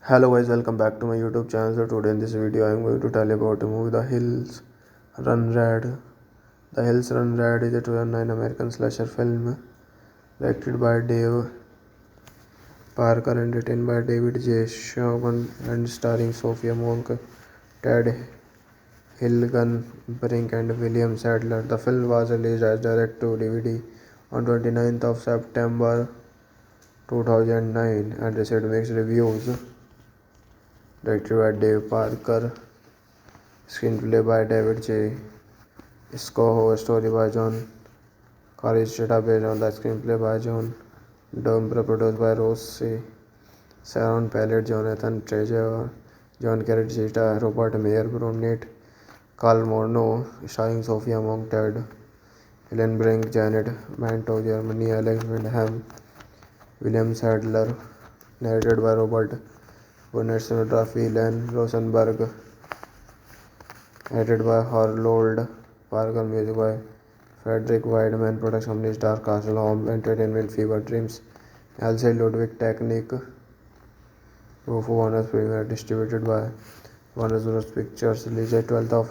Hello guys, welcome back to my YouTube channel. So today in this video I am going to tell you about the movie The Hills Run Red. The Hills Run Red is a 2009 American slasher film directed by Dave Parker and written by David J. Shogun and starring Sophia Monk, Ted Hilgenbrink and William Sadler. The film was released as direct-to-DVD on 29th of September 2009 and received mixed reviews. Directed by Dave Parker, screenplay by David J. Scoho, story by John Caricetta based on the screenplay by John Dumbre, produced by Rose C. Sharon Pallet, Jonathan Treasure, John Caricetta, Robert Mayer, Brunette, Carl Morno, starring Sophia Monk, Ted Hillenbrink, Janet Manto, Germany, Alex Windham, William Sadler, narrated by Robert Burnett, cinematography Len Rosenberg, edited by Harold Parker, music by Frederick Wideman, production company Star Castle Home Entertainment, Fever Dreams, LC Ludwig Technique, Tofu Warner Premiere, distributed by Warner Bros. Pictures, released 12th of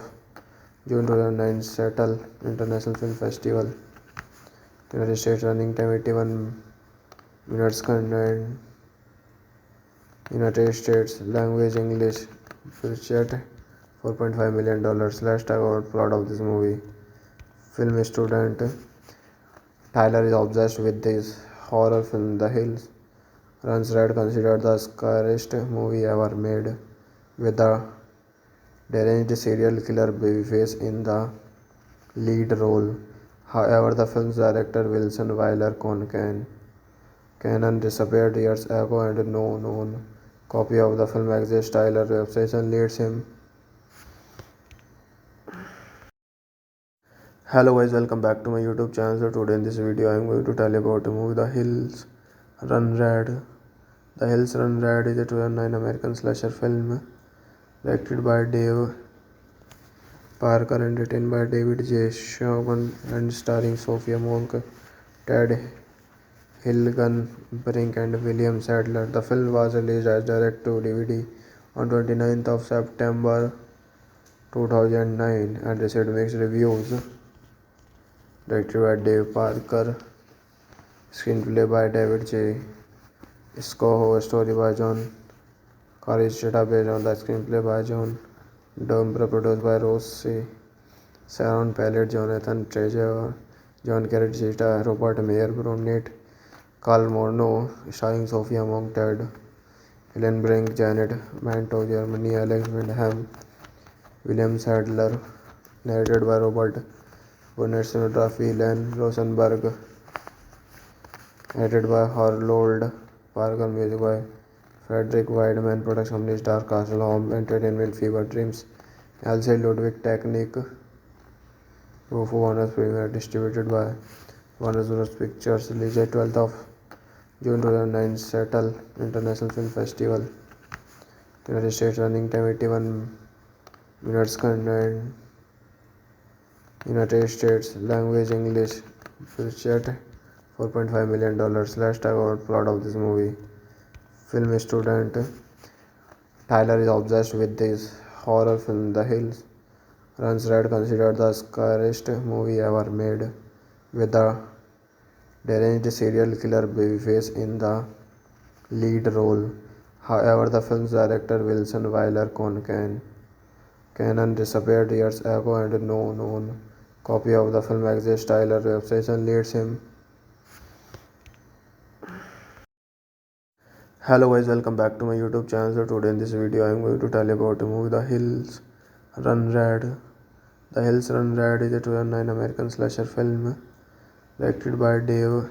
June 2009, Seattle International Film Festival, United States, running time 81 minutes, content United States, language English, budget $4.5 million. Let's talk about plot of this movie. Film student Tyler is obsessed with this horror film The Hills Runs Red, considered the scariest movie ever made, with the deranged serial killer Babyface in the lead role. However, the film's director Wilson Wyler Cannon disappeared years ago and no known copy of the film exists. Tyler's obsession leads him. Hello guys, welcome back to my YouTube channel. So today in this video I am going to tell you about the movie The Hills Run Red. The Hills Run Red is a 2009 American slasher film directed by Dave Parker and written by David J. Shogun and starring Sophia Monk, Ted Hilgenbrink and William Sadler. The film was released as direct-to-DVD on 29th of September 2009 and received mixed reviews. Directed by Dave Parker, screenplay by David J. Scoho, story by John Caricetta based on the screenplay by John Dumbre, produced by Rose C. Sharon Pallet, Jonathan Treasure, John Caricetta, Robert Mayer, Brunette, Carl Morno, starring Sophia Monk, Ted Hillenbrink, Janet Manto, Germany, Alex Windham, William Sadler, narrated by Robert Burnett, cinematography Len Rosenberg, edited by Harold Parker, music by Frederick Wideman, production company Star Castle Home Entertainment, Fever Dreams, LC Ludwig Technique, Tofu Warner Premiere, distributed by Warner Bros. Pictures, released 12th of June 2009, Seattle International Film Festival, United States, running time 81 minutes, content United States, language English, budget $4.5 million. Let's talk about plot of this movie. Film student Tyler is obsessed with this horror film The Hills Runs Red, considered the scariest movie ever made, with the deranged serial killer Babyface in the lead role. However, the film's director Wilson Wyler Cannon disappeared years ago and no known copy of the film exists. Tyler's obsession leads him. Hello guys, welcome back to my YouTube channel. So today in this video I am going to tell you about the movie The Hills Run Red. The Hills Run Red is a 2009 American slasher film directed by Dave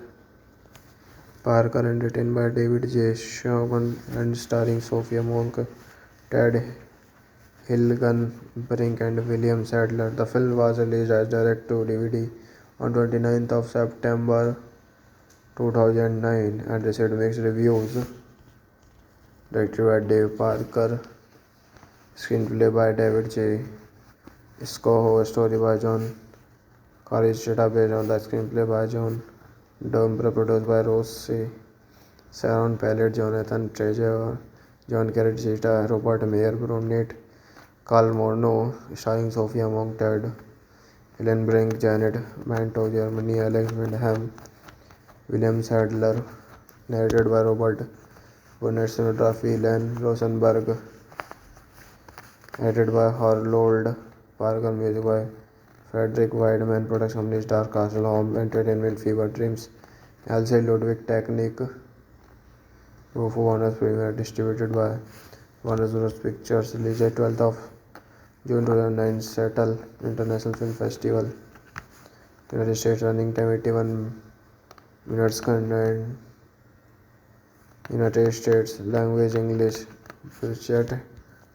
Parker and written by David J. Shogun and starring Sophia Monk, Ted Hilgenbrink and William Sadler. The film was released as direct-to-DVD on 29th of September 2009 and received mixed reviews. Directed by Dave Parker, screenplay by David J. Scoho, story by John Caricetta based on the screenplay by John Dumbre, produced by Rose C. Sharon Pallet, Jonathan Treasure, John Carrot Zeta, Robert Mayer, Brunette, Carl Morno, starring Sophia Monk-Ted, Ellen Brink, Janet Manto, Germany, Alex Windham, William Sadler, narrated by Robert Burnett, cinematography Len Rosenberg, edited by Harold Parker, music by Frederick Wideman, production company Star Castle Home Entertainment, Fever Dreams, Elsie Ludwig Technique, Rufo Warner's Premiere, distributed by Warner Bros. Pictures, released 12th of June 2009, Seattle International Film Festival, United States, running time 81 minutes, content United States, language English, budget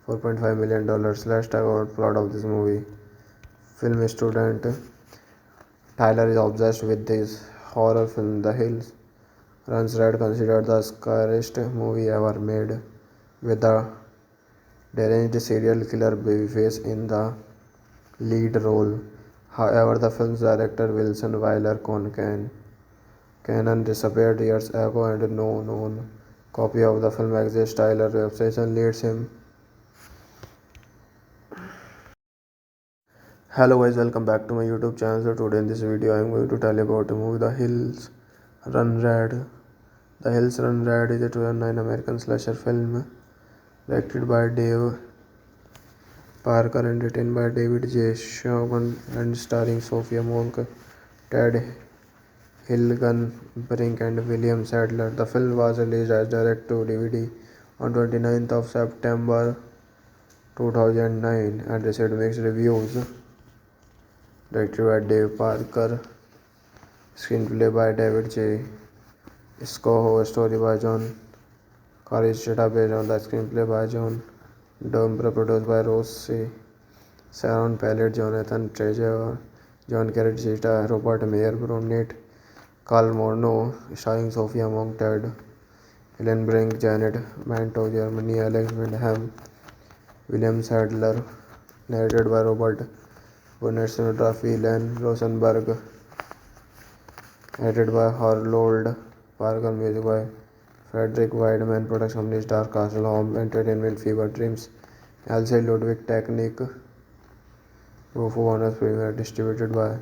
$4.5 million. Let's talk about plot of this movie. Film student Tyler is obsessed with this horror film The Hills. Runs Red, considered the scariest movie ever made, with the deranged serial killer Babyface in the lead role. However, the film's director Wilson Wyler Cannon disappeared years ago and no known copy of the film exists. Tyler's obsession leads him. Hello guys, welcome back to my YouTube channel. So today in this video I am going to tell you about the movie The Hills Run Red. The Hills Run Red is a 2009 American slasher film directed by Dave Parker and written by David J. Shogun and starring Sophia Monk, Ted Hilgenbrink and William Sadler. The film was released as direct-to-DVD on 29th of September 2009 and received mixed reviews. Directed by Dave Parker, screenplay by David J. Scoho, story by John Caricetta based on the screenplay by John Dumbre, produced by Rose Sharon Pallet, Jonathan Treasure, John Carrot Zeta, Robert Mayer, Brunette, Carl Morno, starring Sophia Monk-Ted, Ellen Brink, Janet Manto, Germany, Alex Windham, William Sadler, narrated by Robert Burnett, cinematography Len Rosenberg, edited by Harold Parker, music by Frederick Wideman, production company Star Castle Home Entertainment, Fever Dreams, Elsie Ludwig Technique, Rufo Warner's Premiere, distributed by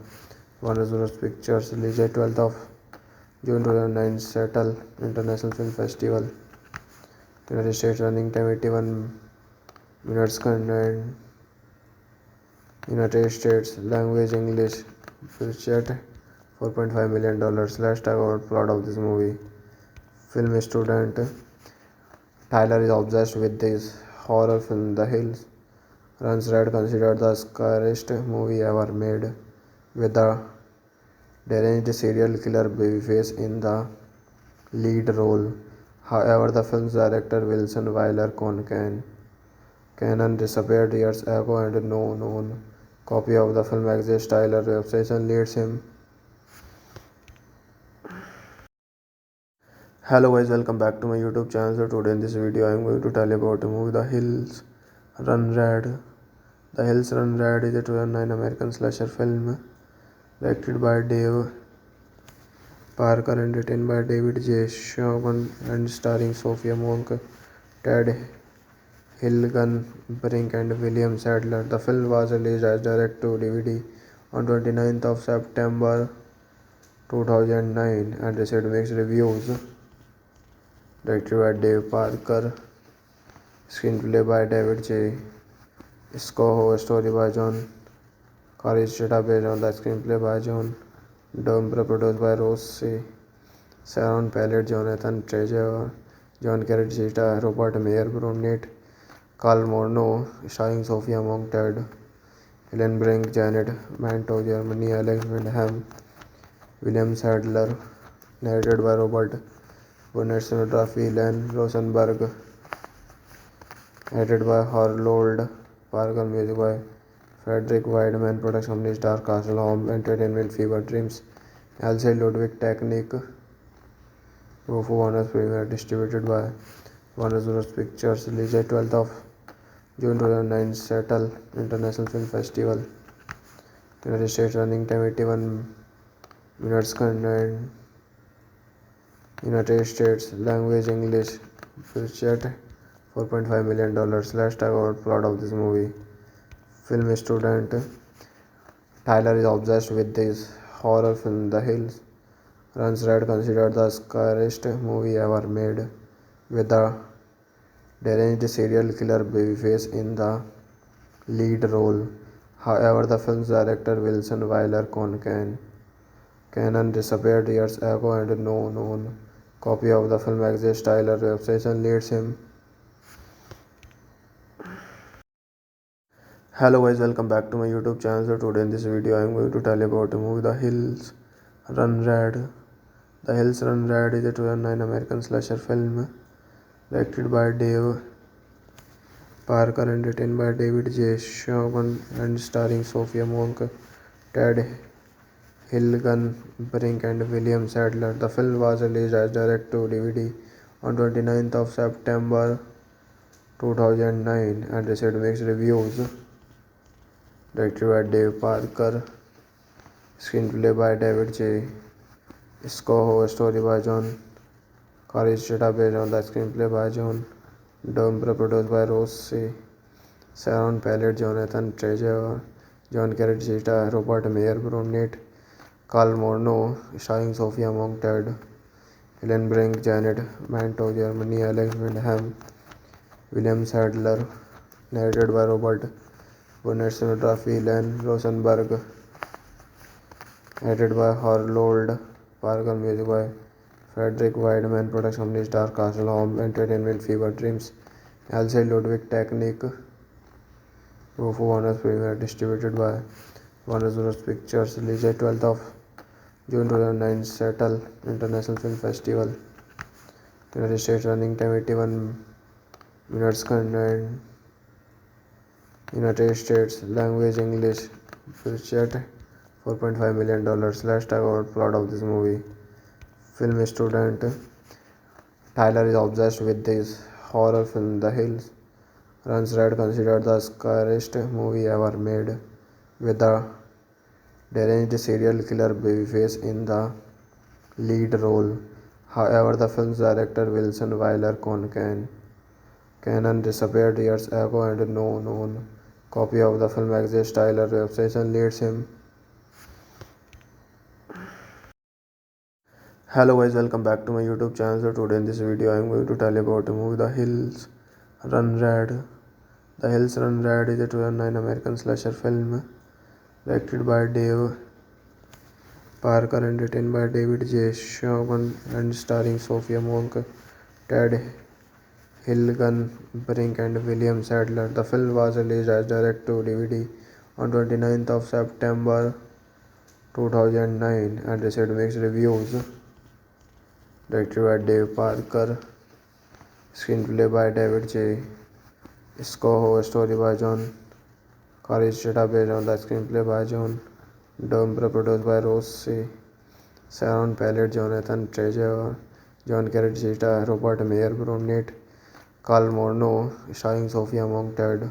Warner Bros. Pictures, released 12th of June 2009, Seattle International Film Festival, United States, running time 81 minutes, content United States, language English, budget $4.5 million. Let's talk about plot of this movie. Film student Tyler is obsessed with this horror film The Hills. Runs Red, considered the scariest movie ever made, with the deranged serial killer Babyface in the lead role. However, the film's director Wilson Wyler Cannon disappeared years ago and no known copy of the film exists. Tyler's obsession leads him. Hello guys, welcome back to my YouTube channel. So today in this video I am going to tell you about the movie The Hills Run Red. The Hills Run Red is a 2009 American slasher film directed by Dave Parker and written by David J. Shogun and starring Sophia Monk, Ted Hilgenbrink and William Sadler. The film was released as direct-to-DVD on 29th of September 2009 and received mixed reviews. Directed by Dave Parker, screenplay by David J. Scoho, story by John Caricetta based on the screenplay by John Dumbre, produced by Rose Sharon Pallet, Jonathan Treasure, John Carrot Zeta, Robert Mayer, Brunette, Carl Morno, starring Sophia Monk-Ted, Ellen Brink, Janet Manto, Germany, Alex Windham, William Sadler, narrated by Robert Burnett, cinematography Len Rosenberg, edited by Harold Parker, music by Frederick Wideman, production company Star Castle Home Entertainment, Fever Dreams, Elsie Ludwig Technique, Rufo Warner's Premiere, distributed by Warner Bros. Pictures, released 12th of June 2009, Seattle International Film Festival, United States, running time 81 minutes, content United States, language English, budget $4.5 million. Let's talk about plot of this movie. Film student Tyler is obsessed with this horror film The Hills. Runs Red, considered the scariest movie ever made, with the deranged serial killer Babyface in the lead role. However, the film's director Wilson Wyler Cannon disappeared years ago and no known copy of the film exists. Tyler's obsession leads him. Hello guys, welcome back to my YouTube channel. So today in this video I am going to tell you about the movie The Hills Run Red. The Hills Run Red is a 2009 American slasher film directed by Dave Parker and written by David J. Shogun and starring Sophia Monk, Ted Hilgenbrink and William Sadler. The film was released as direct-to-DVD on 29th of September 2009 and received mixed reviews. Directed by Dave Parker, screenplay by David J. Scoho, story by John Caricetta based on the screenplay by John Dumbre, produced by Rose Sharon Pallet, Jonathan Treasure, John Caricetta, Robert Mayer, Nate Carl Morno, starring Sophia Monk, Ted Hillenbrink, Janet Manto, Germany, Alex Windham, William Sadler, narrated by Robert Burnett, cinematography Len Rosenberg, edited by Harold Parker, music by Frederick Wideman, production company Star Castle Home Entertainment, Fever Dreams, LC Ludwig Technique, Tofu Warner's Premiere, distributed by Warner Bros. Pictures, released 12th of June 2009, Seattle International Film Festival. United States, running time 81 minutes, content United States, language English, budget $4.5 million. Let's talk about plot of this movie. Film student Tyler is obsessed with this horror film The Hills. Runs Red, considered the scariest movie ever made, with the deranged serial killer Babyface in the lead role. However, the film's director Wilson Wyler Cannon disappeared years ago and no known copy of the film exists. Tyler's obsession leads him. Hello guys, welcome back to my YouTube channel. So today in this video I am going to tell you about the movie The Hills Run Red. The Hills Run Red is a 2009 American slasher film directed by Dave Parker and written by David J. Shogun and starring Sophia Monk, Ted Hilgenbrink and William Sadler. The film was released as direct-to-DVD on 29th of September 2009 and received mixed reviews. Directed by Dave Parker, screenplay by David J. Scoho, story by John Caricetta based on the screenplay by John Dumbre, produced by Rose Sharon Pallet, Jonathan Treasure, John Caricetta, Robert Mayer, Nate Carl Morno, starring Sophia Monk, Ted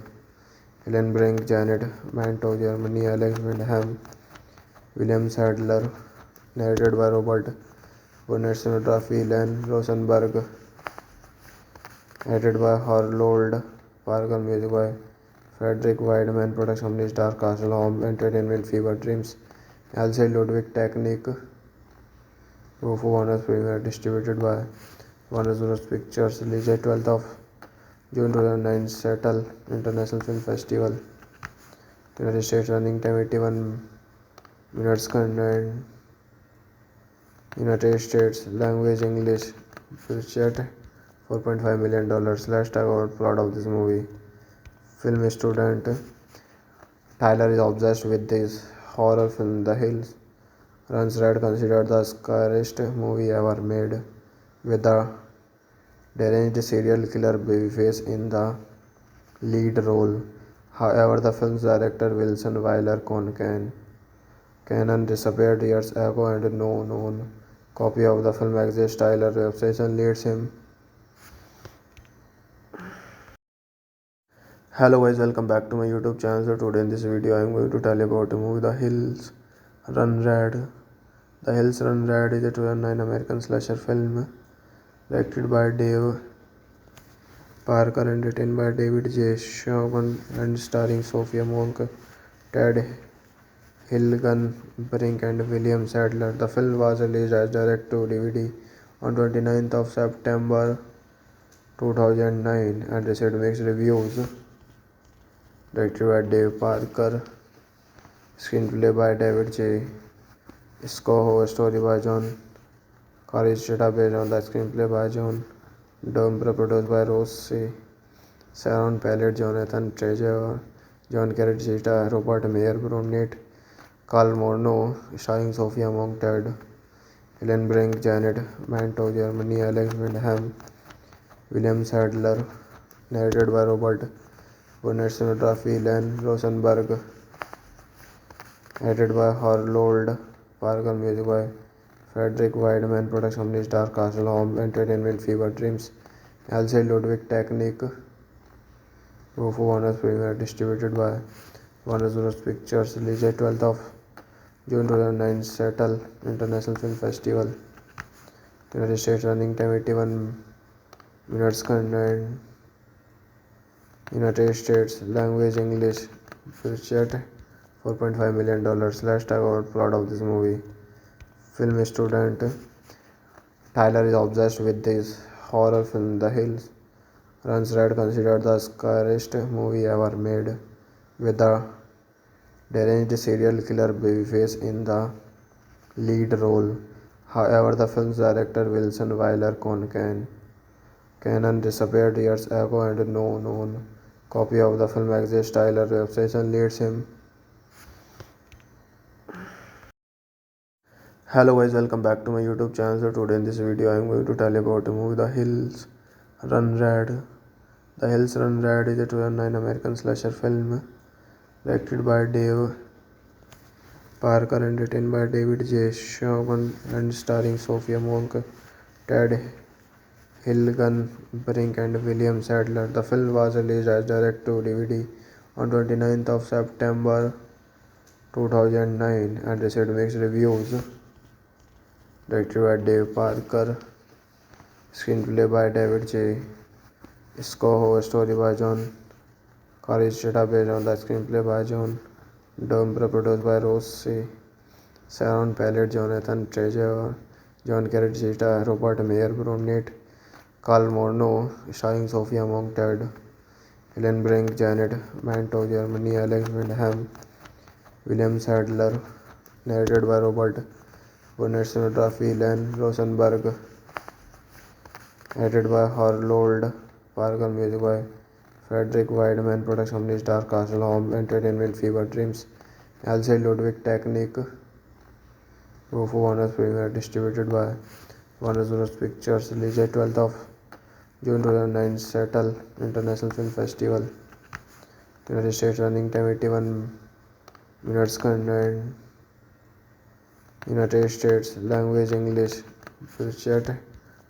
Hillenbrink, Janet Manto, Germany, Alex Windham, William Sadler, narrated by Robert Burnett, cinematography Len Rosenberg, edited by Harold Parker, music by Frederick Wideman, production company Star Castle Home Entertainment, Fever Dreams, LC Ludwig Technique, Tofu Warner's Premiere, distributed by Warner Bros. Pictures, released 12th of June 2009, Seattle International Film Festival. United States, running time 81 minutes, content United States, language English, budget $4.5 million. Let's talk about plot of this movie. Film student Tyler is obsessed with this horror film The Hills. Runs Red, considered the scariest movie ever made, with the deranged serial killer Babyface in the lead role. However, the film's director Wilson Wyler Cannon disappeared years ago and no known copy of the film exists. Tyler's obsession leads him. Hello guys, welcome back to my YouTube channel. So today in this video I am going to tell you about the movie The Hills Run Red. The Hills Run Red is a 2009 American slasher film directed by Dave Parker and written by David J. Shogun and starring Sophia Monk, Ted Hilgenbrink and William Sadler. The film was released as direct-to-DVD on 29th of September 2009 and received mixed reviews. Directed by Dave Parker, screenplay by David J. Scoho, story by John Caricetta based on the screenplay by John Dumbre, produced by Rose Sharon Pallet, Jonathan Treasure, John Caricetta, Robert Mayer, Brunette, Carl Morno, starring Sophia Monk, Ted Hillenbrink, Janet Manto, Germany, Alex Windham, William Sadler, narrated by Robert Burnett, cinematography Len Rosenberg, edited by Harold Parker, music by Frederick Wideman, production company Star Castle Home Entertainment, Fever Dreams, LC Ludwig Technique, Tofu Warner Premiere, distributed by Warner Bros. Pictures, released 12th of June 2009, Seattle International Film Festival. United States, running time 81 minutes, content United States, language English, budget $4.5 million. Let's talk about plot of this movie. Film student Tyler is obsessed with this horror film, The Hills. Runs Red, considered the scariest movie ever made, with the deranged serial killer Babyface in the lead role. However, the film's director Wilson Wyler Cannon disappeared years ago and no known copy of the film exists. Tyler's obsession leads him. Hello guys, welcome back to my YouTube channel. So today in this video I am going to tell you about the movie The Hills Run Red. The Hills Run Red is a 2009 American slasher film directed by Dave Parker and written by David J. Shogun and starring Sophia Monk, Ted Hilgenbrink and William Sadler. The film was released as direct-to-DVD on 29th of September 2009 and received mixed reviews. Directed by Dave Parker, screenplay by David J. Scoho, story by John Caricetta based on the screenplay by John Dumbre, produced by Rose Sharon Pallet, Jonathan Treasure, John Caricetta, Robert Mayer, Brunette, Carl Morno, starring Sophia Monk, Ted Hillenbrink, Janet Manto, Germany, Alex Windham, William Sadler, narrated by Robert Burnett, cinematography Len Rosenberg, edited by Harold Parker, music by Frederick Wideman, production company Star Castle Home Entertainment, Fever Dreams, LC Ludwig Technique, Tofu Warner Premiere, distributed by Warner Bros. Pictures, released 12th of June 2009, Seattle International Film Festival. United States, running time 81 minutes, content United States, language English, budget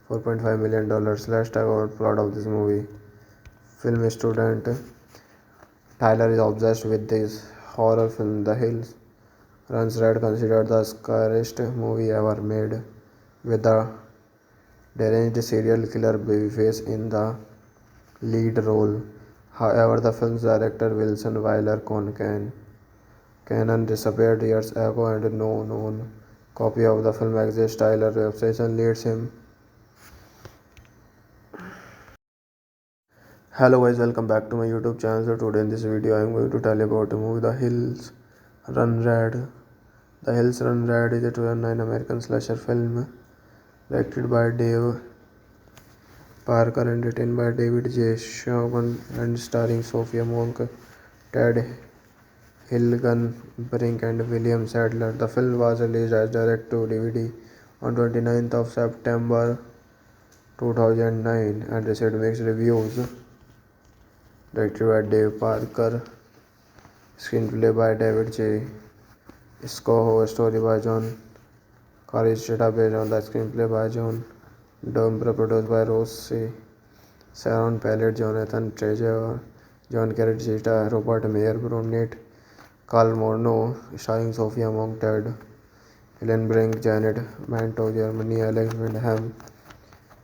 $4.5 million. Let's talk about plot of this movie. Film student Tyler is obsessed with this horror film, The Hills. Runs Red, considered the scariest movie ever made, with the deranged serial killer Babyface in the lead role. However, the film's director Wilson Wyler Cannon disappeared years ago and no known copy of the film exists. Tyler's obsession leads him. Hello guys, welcome back to my YouTube channel. So today in this video I am going to tell you about the movie The Hills Run Red. The Hills Run Red is a 2009 American slasher film directed by Dave Parker and written by David J. Shogun and starring Sophia Monk, Ted Hilgenbrink and William Sadler. The film was released as direct-to-DVD on 29th of September 2009 and received mixed reviews. Directed by Dave Parker, screenplay by David J. Scoho, story by John Caricetta based on the screenplay by John Dumbre, produced by Rose Sharon Pallet, Jonathan Treasure, John Caricetta, Robert Mayer, Brunette, Carl Morno, starring Sophia Monk, Ted Hillenbrink, Janet Manto, Germany, Alex Windham,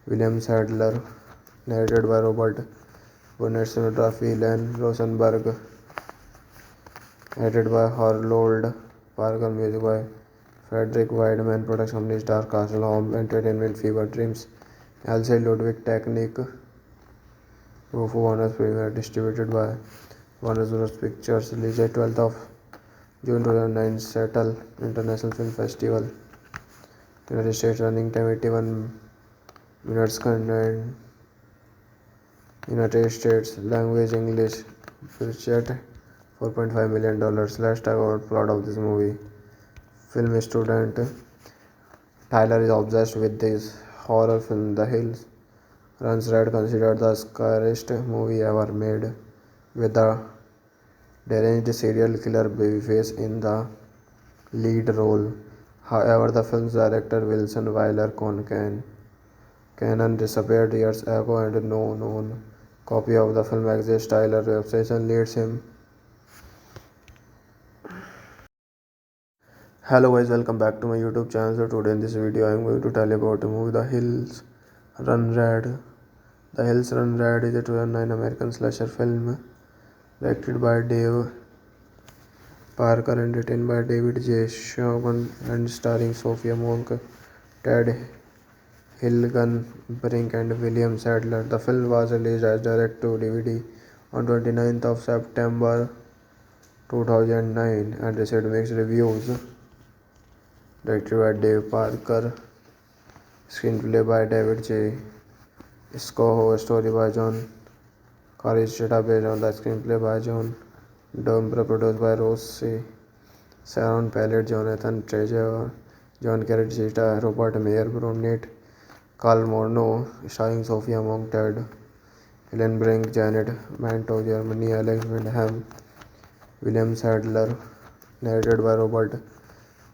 William Sadler, narrated by Robert Bonnet cinematography Len Rosenberg, edited by Harold Parker, music by Frederick Wideman, production company Star Castle Home Entertainment, Fever Dreams, LC Ludwig Technique, Tofu Warner's Premiere, distributed by Warner Bros. Pictures, released 12th of June 2009, Seattle International Film Festival, United States, running time 81 minutes, content United States, language English, budget $4.5 million. Let's talk about plot of this movie. Film student Tyler is obsessed with this horror film The Hills. Runs Red, considered the scariest movie ever made, with the deranged serial killer Babyface in the lead role. However, the film's director Wilson Wyler Cannon disappeared years ago and no known copy of the film exists. Tyler's obsession leads him. Hello guys, welcome back to my YouTube channel. So today in this video I am going to tell you about the movie The Hills Run Red. The Hills Run Red is a 2009 American slasher film directed by Dave Parker and written by David J. Shogun and starring Sophia Monk, Ted Hilgenbrink and William Sadler. The film was released as direct-to-DVD on 29th of September 2009 and received mixed reviews. Directed by Dave Parker, screenplay by David J. Scoho, story by John Caricetta based on the screenplay by John Dumbre, produced by Rose Sharon Pallet, Jonathan Treasure, John Caricetta, Robert Mayer, Brunette, Carl Morno, starring Sophia Monk, Ted Hillenbrink, Janet Manto, Germany, Alex Windham, William Sadler, narrated by Robert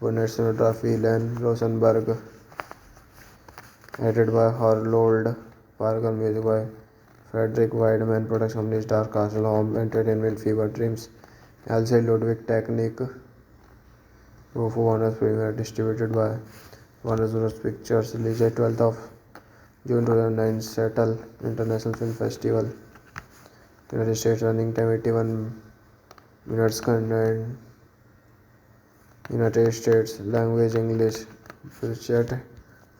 Bonnet, cinematography Len Rosenberg, edited by Harold Parker, music by Frederick Wideman, production company Star Castle Home Entertainment, Fever Dreams, LC Ludwig Technique, Tofu Warner's Premiere, distributed by Warner Bros. Pictures, released 12th of June 2009, Seattle International Film Festival, United States, running time 81 minutes, content United States, language English, budget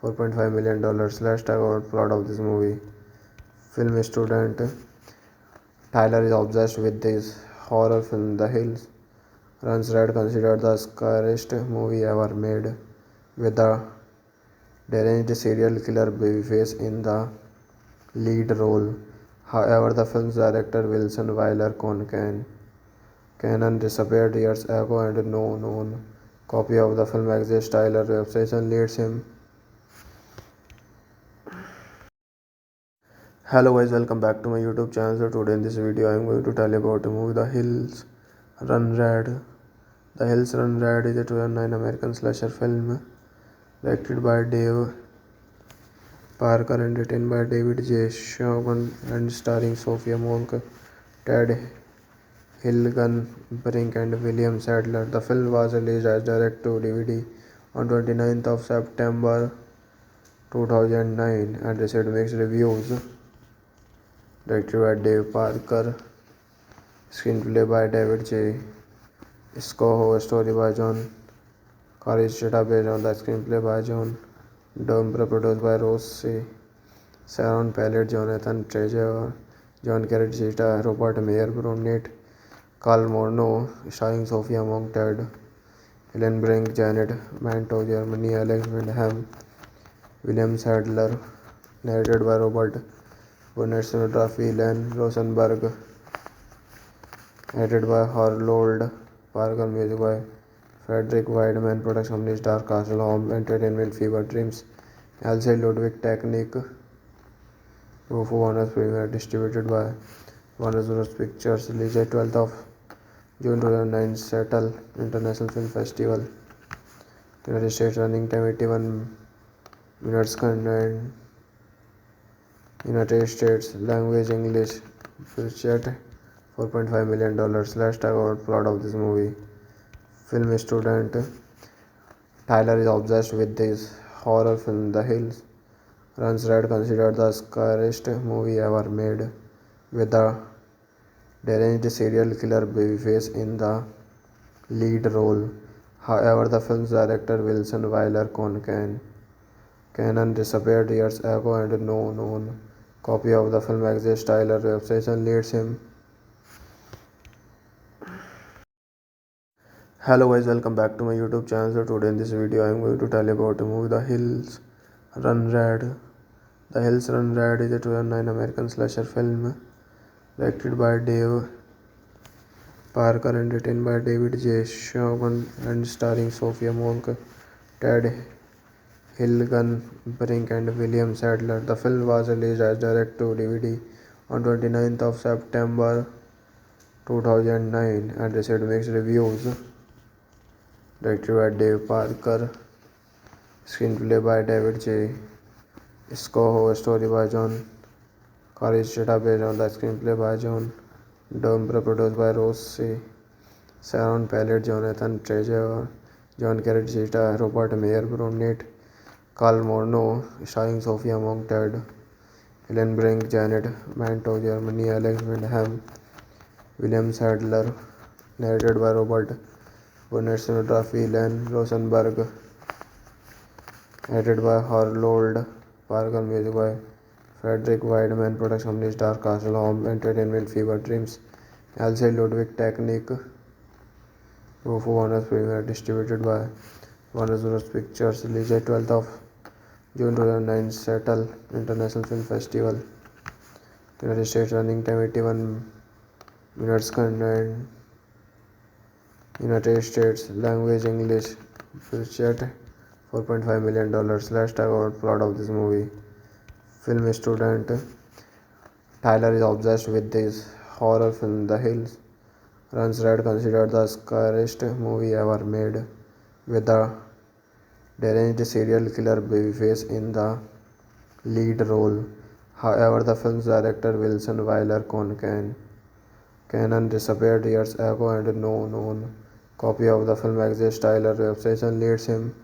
$4.5 million. Let's talk about plot of this movie. Film student Tyler is obsessed with this horror film The Hills. Runs Red, considered the scariest movie ever made, with the deranged serial killer Babyface in the lead role. However, the film's director Wilson Wyler Cannon disappeared years ago and no known copy of the film exists. Tyler's obsession leads him. Hello guys, welcome back to my YouTube channel. So today in this video I am going to tell you about the movie The Hills Run Red. The Hills Run Red is a 2009 American slasher film directed by Dave Parker and written by David J. Shogun and starring Sophia Monk, Ted Hilgenbrink and William Sadler. The film was released as direct-to-DVD on 29th of September 2009 and received mixed reviews. Directed by Dave Parker, screenplay by David J. Scoho, story by John Caricetta based on the screenplay by John Dumbre, produced by Rose Sharon Pallet, Jonathan Treasure, John Caricetta, Robert Mayer, Brunette, Carl Morno, starring Sophia Monk, Ted Hillenbrink, Janet Manto, Germany, Alex Windham, William Sadler, narrated by Robert Bonnet, cinematography Len Rosenberg, edited by Harold Parker, music by Frederick Wideman, production company Star Castle Home Entertainment, Fever Dreams, LC Ludwig Technique, Tofu Warner's Premiere, distributed by Warner Bros. Pictures, released 12th of June 2009, Seattle International Film Festival, United States, running time 81 minutes, content United States, language English, budget $4.5 million. Let's talk about plot of this movie. Film student Tyler is obsessed with this horror film The Hills. Runs Red, considered the scariest movie ever made, with the deranged serial killer Babyface in the lead role. However, the film's director Wilson Wyler Cannon disappeared years ago and no known copy of the film exists. Tyler's obsession leads him. Hello guys, welcome back to my YouTube channel. So today in this video I am going to tell you about the movie The Hills Run Red. The Hills Run Red is a 2009 American slasher film directed by Dave Parker and written by David J. Shogun and starring Sophia Monk, Ted Hilgenbrink and William Sadler. The film was released as direct-to-DVD on 29th of September 2009 and received mixed reviews. Directed by Dave Parker, screenplay by David J. Scoho, story by John Caricetta based on the screenplay by John Dumbre, produced by Rose Sharon Pallet, Jonathan Treasure, John Caricetta, Robert Mayer, Brunette, Carl Morno, starring Sophia Monk, Ted Hillenbrink, Janet Manto, Germany, Alex Windham, William Sadler, narrated by Robert Burnett, cinematography Len Rosenberg, edited by Harold Parker, music by Frederick Wideman, production company Star Castle Home Entertainment, Fever Dreams, Elsie Ludwig Technique, Rufo Warner's premiere, distributed by Warner Bros. Pictures, released 12th of June 2009, Seattle International Film Festival, United States, running time 81 minutes, content United States, language English, budget $4.5 million. Let's talk about plot of this movie. Film student Tyler is obsessed with this horror film. The Hills Runs Red, considered the scariest movie ever made, with the deranged serial killer Babyface in the lead role. However, the film's director Wilson Wyler Cannon disappeared years ago and no known copy of the film exists. Tyler's obsession leads him.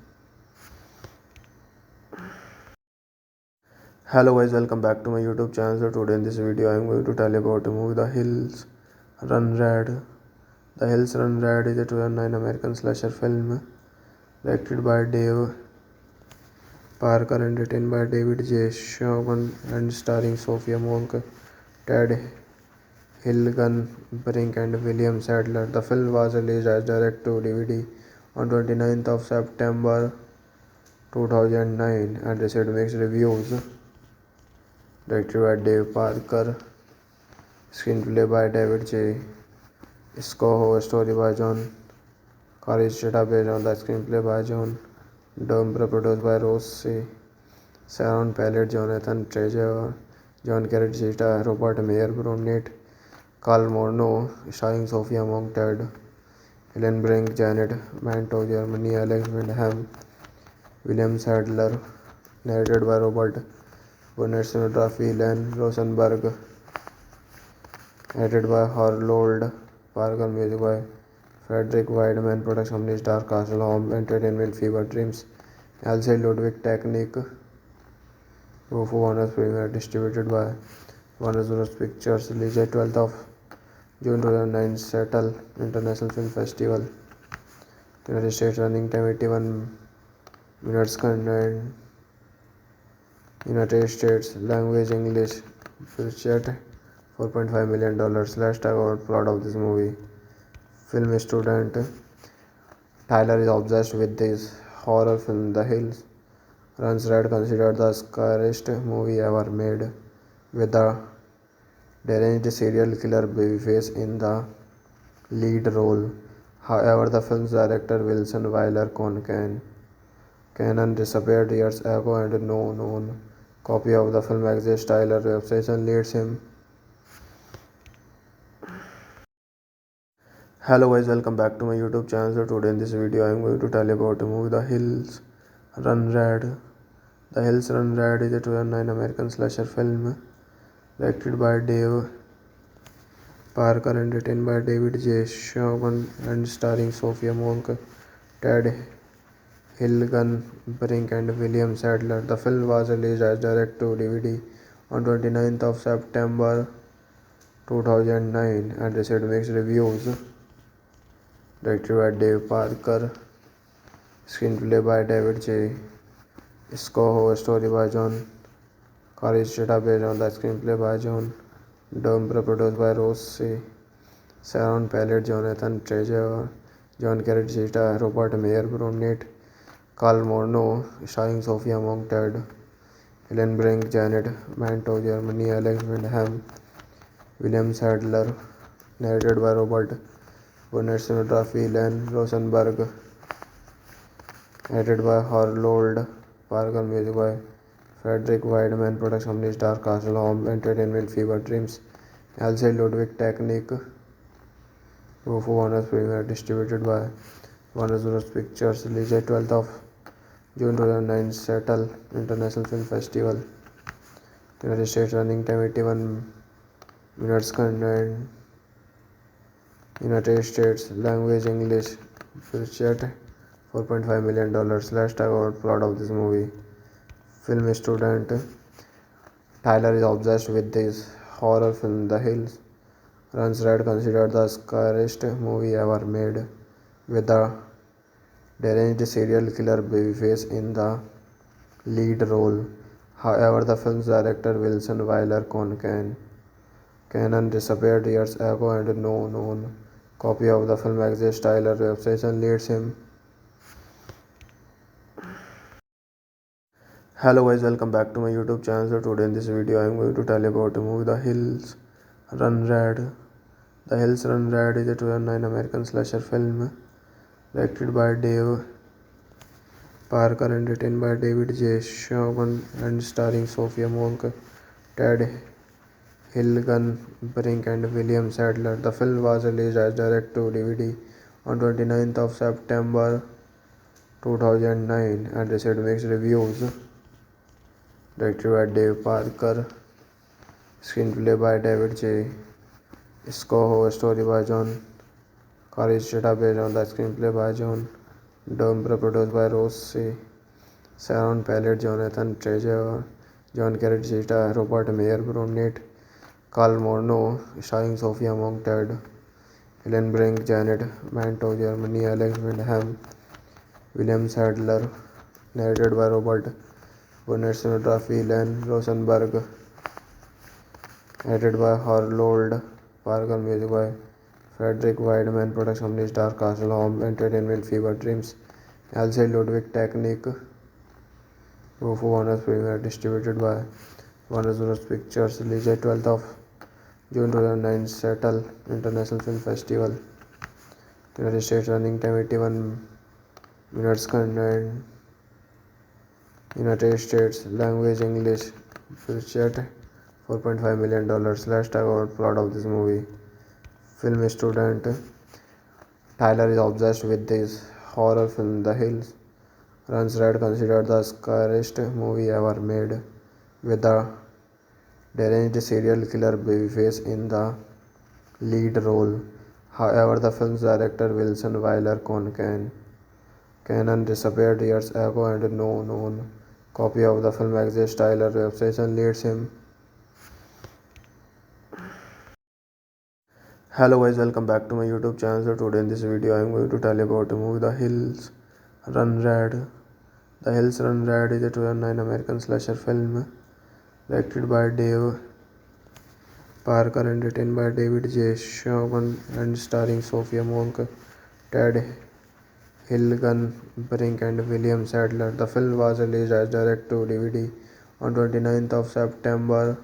Hello guys, welcome back to my YouTube channel. So today in this video I am going to tell you about the movie The Hills Run Red. The Hills Run Red is a 2009 American slasher film directed by Dave Parker and written by David J. Shogun and starring Sophia Monk, Ted Hilgenbrink and William Sadler. The film was released as direct-to-DVD on 29th of September 2009 and received mixed reviews. Directed by Dave Parker, screenplay by David J. Scoho, story by John Caricetta based on the screenplay by John Dumbre, produced by Rose Sharon Pallet, Jonathan Treasure, John Caricetta, Robert Mayer, Brunette, Carl Morno, starring Sophia Monk, Ted Hillenbrink, Janet Manto, Germany, Alex Windham, William Sadler, narrated by Robert Burnett, cinematography Len Rosenberg, edited by Harold Parker, music by Frederick Wideman, production company Star Castle Home Entertainment, Fever Dreams, Elsie Ludwig Technique, Rufo Warner's premiere, distributed by Warner Bros. Pictures, released 12th of June 2009, Seattle International Film Festival, United States, running time 81 minutes, content United States, language English, budget $4.5 million. Let's talk about plot of this movie. Film student Tyler is obsessed with this horror film. The Hills Runs Red, considered the scariest movie ever made, with the deranged serial killer Babyface in the lead role. However, the film's director Wilson Wyler Cannon disappeared years ago and no known copy of the film exists. Tyler's obsession leads him. Hello guys, welcome back to my YouTube channel. So today in this video I am going to tell you about the movie The Hills Run Red. The Hills Run Red is a 2009 American slasher film directed by Dave Parker and written by David J. Shogun and starring Sophia Monk, Ted Hilgenbrink and William Sadler. The film was released as direct-to-DVD on 29th of September 2009 and received mixed reviews. Directed by Dave Parker, screenplay by David J. Scoho, story by John Caricetta based on the screenplay by John Dumbre, produced by Rose C. Sharon Pallet, Jonathan Treasure, John Caricetta, Robert Mayer, Brunette, Carl Morno, starring Sophia Monk-Ted, Helen Brink, Janet Manto, Germany, Alex Windham, William Sadler, narrated by Robert Burnett, cinematography Len Rosenberg, edited by Harold Parker, music by Frederick Wideman, production company Star Castle Home Entertainment, Fever Dreams, Elsie Ludwig Technique, Tofu Warner's Premiere, distributed by Warner Bros. Pictures, released 12th of June 2009, Seattle International Film Festival, United States, running time 81 minutes, content United States, language English, budget $4.5 million. Let's talk about plot of this movie. Film student Tyler is obsessed with this horror film The Hills. Runs Red, considered the scariest movie ever made, with the deranged serial killer Babyface in the lead role. However, the film's director Wilson Wyler Cannon disappeared years ago and no known copy of the film exists. Tyler's obsession leads him. Hello guys, welcome back to my YouTube channel. So today in this video I am going to tell you about the movie The Hills Run Red. The Hills Run Red is a 2009 American slasher film directed by Dave Parker and written by David J. Shogun and starring Sophia Monk, Ted Hilgenbrink and William Sadler. The film was released as direct-to-DVD on 29th of September 2009 and received mixed reviews. Directed by Dave Parker, screenplay by David J. Scoho, story by John Caricetta based on the screenplay by John Dumbre, produced by Rose C. Sharon Pallet, Jonathan Treasure, John Caricetta, Robert Mayer, Brunette, Carl Morno, starring Sophia Monk-Ted, Helen Brink, Janet Manto, Germany, Alex Windham, William Sadler, narrated by Robert Burnett, cinematography Len Rosenberg, edited by Harold Parker, music by Frederick Wideman, production company Star Castle Home Entertainment, Fever Dreams, Elsie Ludwig Technique, Tofu Warner's Premiere, distributed by Warner Bros. Pictures, released 12th of June 2009, Seattle International Film Festival, United States, running time 81 minutes, content United States, language English, budget $4.5 million. Let's talk about plot of this movie. Film student Tyler is obsessed with this horror film The Hills. Runs Red, considered the scariest movie ever made, with the deranged serial killer Babyface in the lead role. However, the film's director Wilson Wyler Cannon disappeared years ago and no known copy of the film exists. Tyler's obsession leads him. Hello guys, welcome back to my YouTube channel. So today in this video I am going to tell you about the movie The Hills Run Red. The Hills Run Red is a 2009 American slasher film directed by Dave Parker and written by David J. Shogun and starring Sophia Monk, Ted Hilgenbrink and William Sadler. The film was released as direct-to-DVD on 29th of September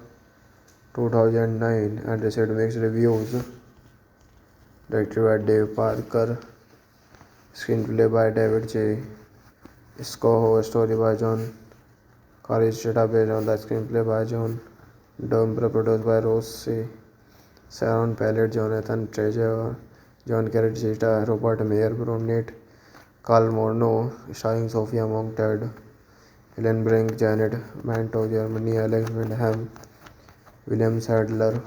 2009 and received mixed reviews. Directed by Dave Parker, screenplay by David J. Scoho, story by John Caricetta based on the screenplay by John Dumbre, produced by Rose C. Sharon Pallet, Jonathan Treasure, John Caricetta, Robert Mayer, Brunette, Carl Morno, starring Sophia Monk-Ted, Helen Brink, Janet Manto, Germany, Alex Windham, William Sadler,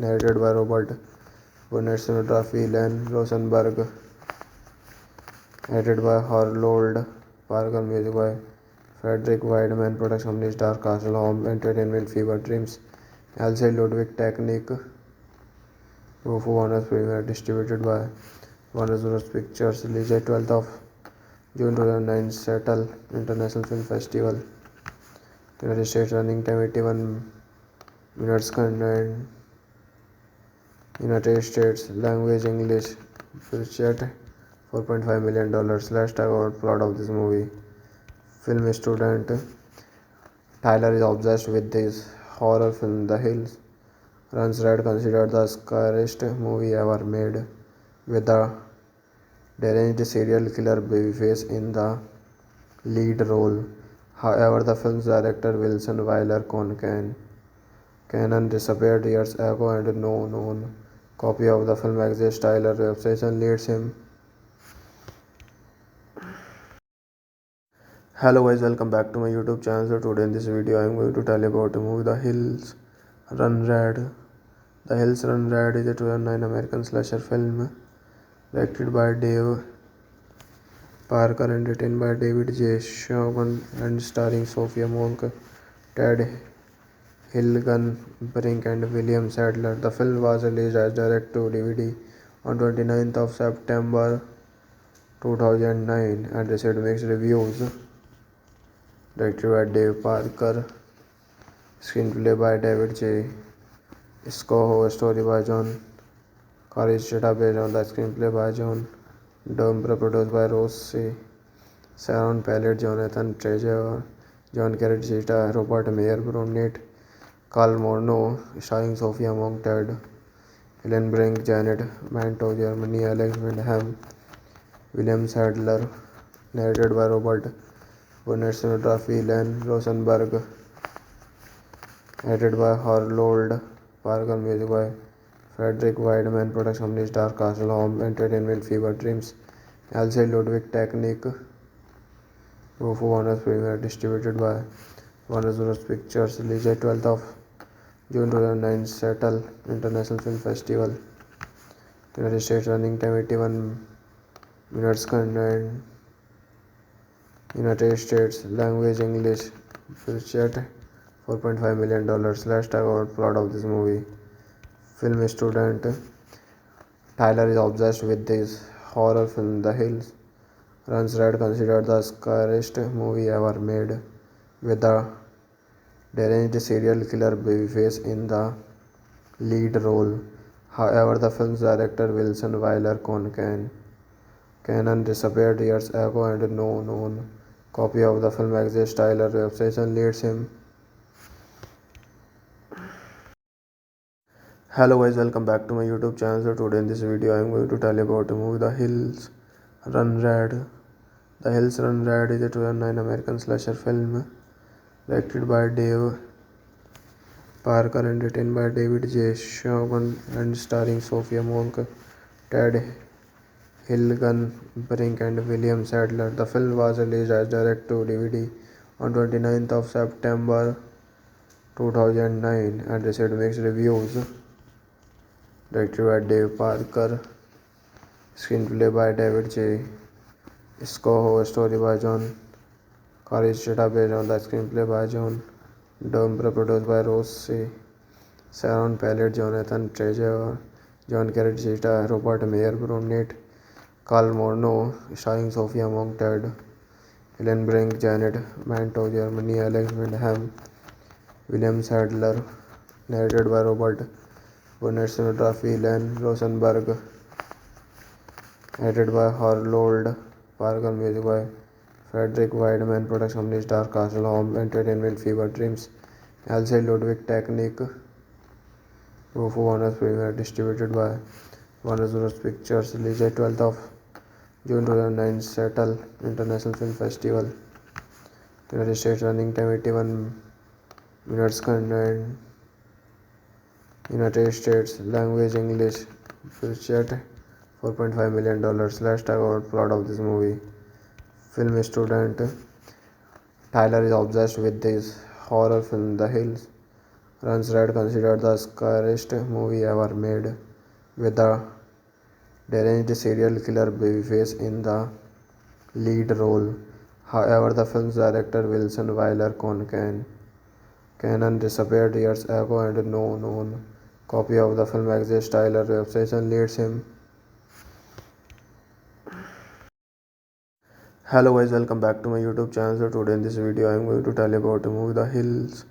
narrated by Robert Burnett, cinematography Len Rosenberg, edited by Harold Parker, music by Frederick Wideman, production company Star Castle Home Entertainment, Fever Dreams, Elsie Ludwig Technique, Tofu Warner's premiere distributed by Warner Bros. Pictures, released 12th of June 2009, Seattle International Film Festival. United States running time 81 minutes. Content United States language English. Budget $4.5 million. Let's talk about plot of this movie. Film student Tyler is obsessed with this horror film The Hills. Runs Red, considered the scariest movie ever made, with the deranged serial killer Babyface in the lead role. However, the film's director Wilson Wyler Cannon disappeared years ago and no known copy of the film exists. Tyler's obsession leads him. Hello guys, welcome back to my YouTube channel. So today in this video I am going to tell you about the movie The Hills Run Red. The Hills Run Red is a 2009 American slasher film directed by Dave Parker and written by David J. Shogun and starring Sophia Monk, Ted Hilgenbrink and William Sadler. The film was released as direct-to-DVD on 29th of September 2009 and received mixed reviews. Directed by Dave Parker, screenplay by David J. Scoho, story by John Caricetta based on the screenplay by John Dumbre, produced by Rose Sharon Pallet, Jonathan Treasure, John Caricetta, Robert Mayer, Brunette, Carl Morno, starring Sophia Monk, Ted Hillenbrink, Janet Manto, Germany, Alex Windham, William Sadler, narrated by Robert Burnett, cinematography Len Rosenberg, edited by Harold Parker, music by Frederick Wideman, production company Dark Castle Home Entertainment, Fever Dreams, Elsie Ludwig Technique. Tofu Warner's premiere distributed by Warner Bros. Pictures, released 12th of June 2009, Seattle International Film Festival. United States running time 81 minutes. Content United States language English. Budget $4.5 million. Let's talk about plot of this movie. Film student Tyler is obsessed with this horror film The Hills. Runs Red, considered the scariest movie ever made, with the deranged serial killer Babyface in the lead role. However, the film's director Wilson Wyler Cannon disappeared years ago and no known copy of the film exists. Tyler's obsession leads him. Hello guys, welcome back to my YouTube channel. So today in this video I am going to tell you about the movie The Hills Run Red. The Hills Run Red is a 2009 American slasher film directed by Dave Parker and written by David J. Shogun and starring Sophia Monk, Ted Hilgenbrink and William Sadler. The film was released as direct-to-DVD on 29th of September 2009 and received mixed reviews. Directed by Dave Parker, screenplay by David J. Scoho, story by John Caricetta based on the screenplay by John Dumbre, produced by Rose Sharon Pallet, Jonathan Treasure, John Caricetta, Robert Mayer, Brunette, Carl Morno, starring Sophia Monk, Ted Hillenbrink, Janet Manto, Germany, Alex Windham, William Sadler, narrated by Robert Burnett, cinematography Len Rosenberg, edited by Harold Parker, music by Frederick Wideman, production company Dark Castle Home Entertainment, Fever Dreams, Elsie Ludwig Technique. Tofu Warner's premiere distributed by Warner Bros. Pictures, released 12th of June 2009, Seattle International Film Festival. United States running time 81 minutes. Content United States language English. Budget $4.5 million. Let's talk about plot of this movie. Film student Tyler is obsessed with this horror film The Hills. Runs Red, considered the scariest movie ever made, with the deranged serial killer Babyface in the lead role. However, the film's director Wilson Wyler Cannon disappeared years ago and no known Copy of the film exists. Tyler obsession leads him. Hello guys, welcome back to my YouTube channel. So today in this video I am going to tell you about the movie The Hills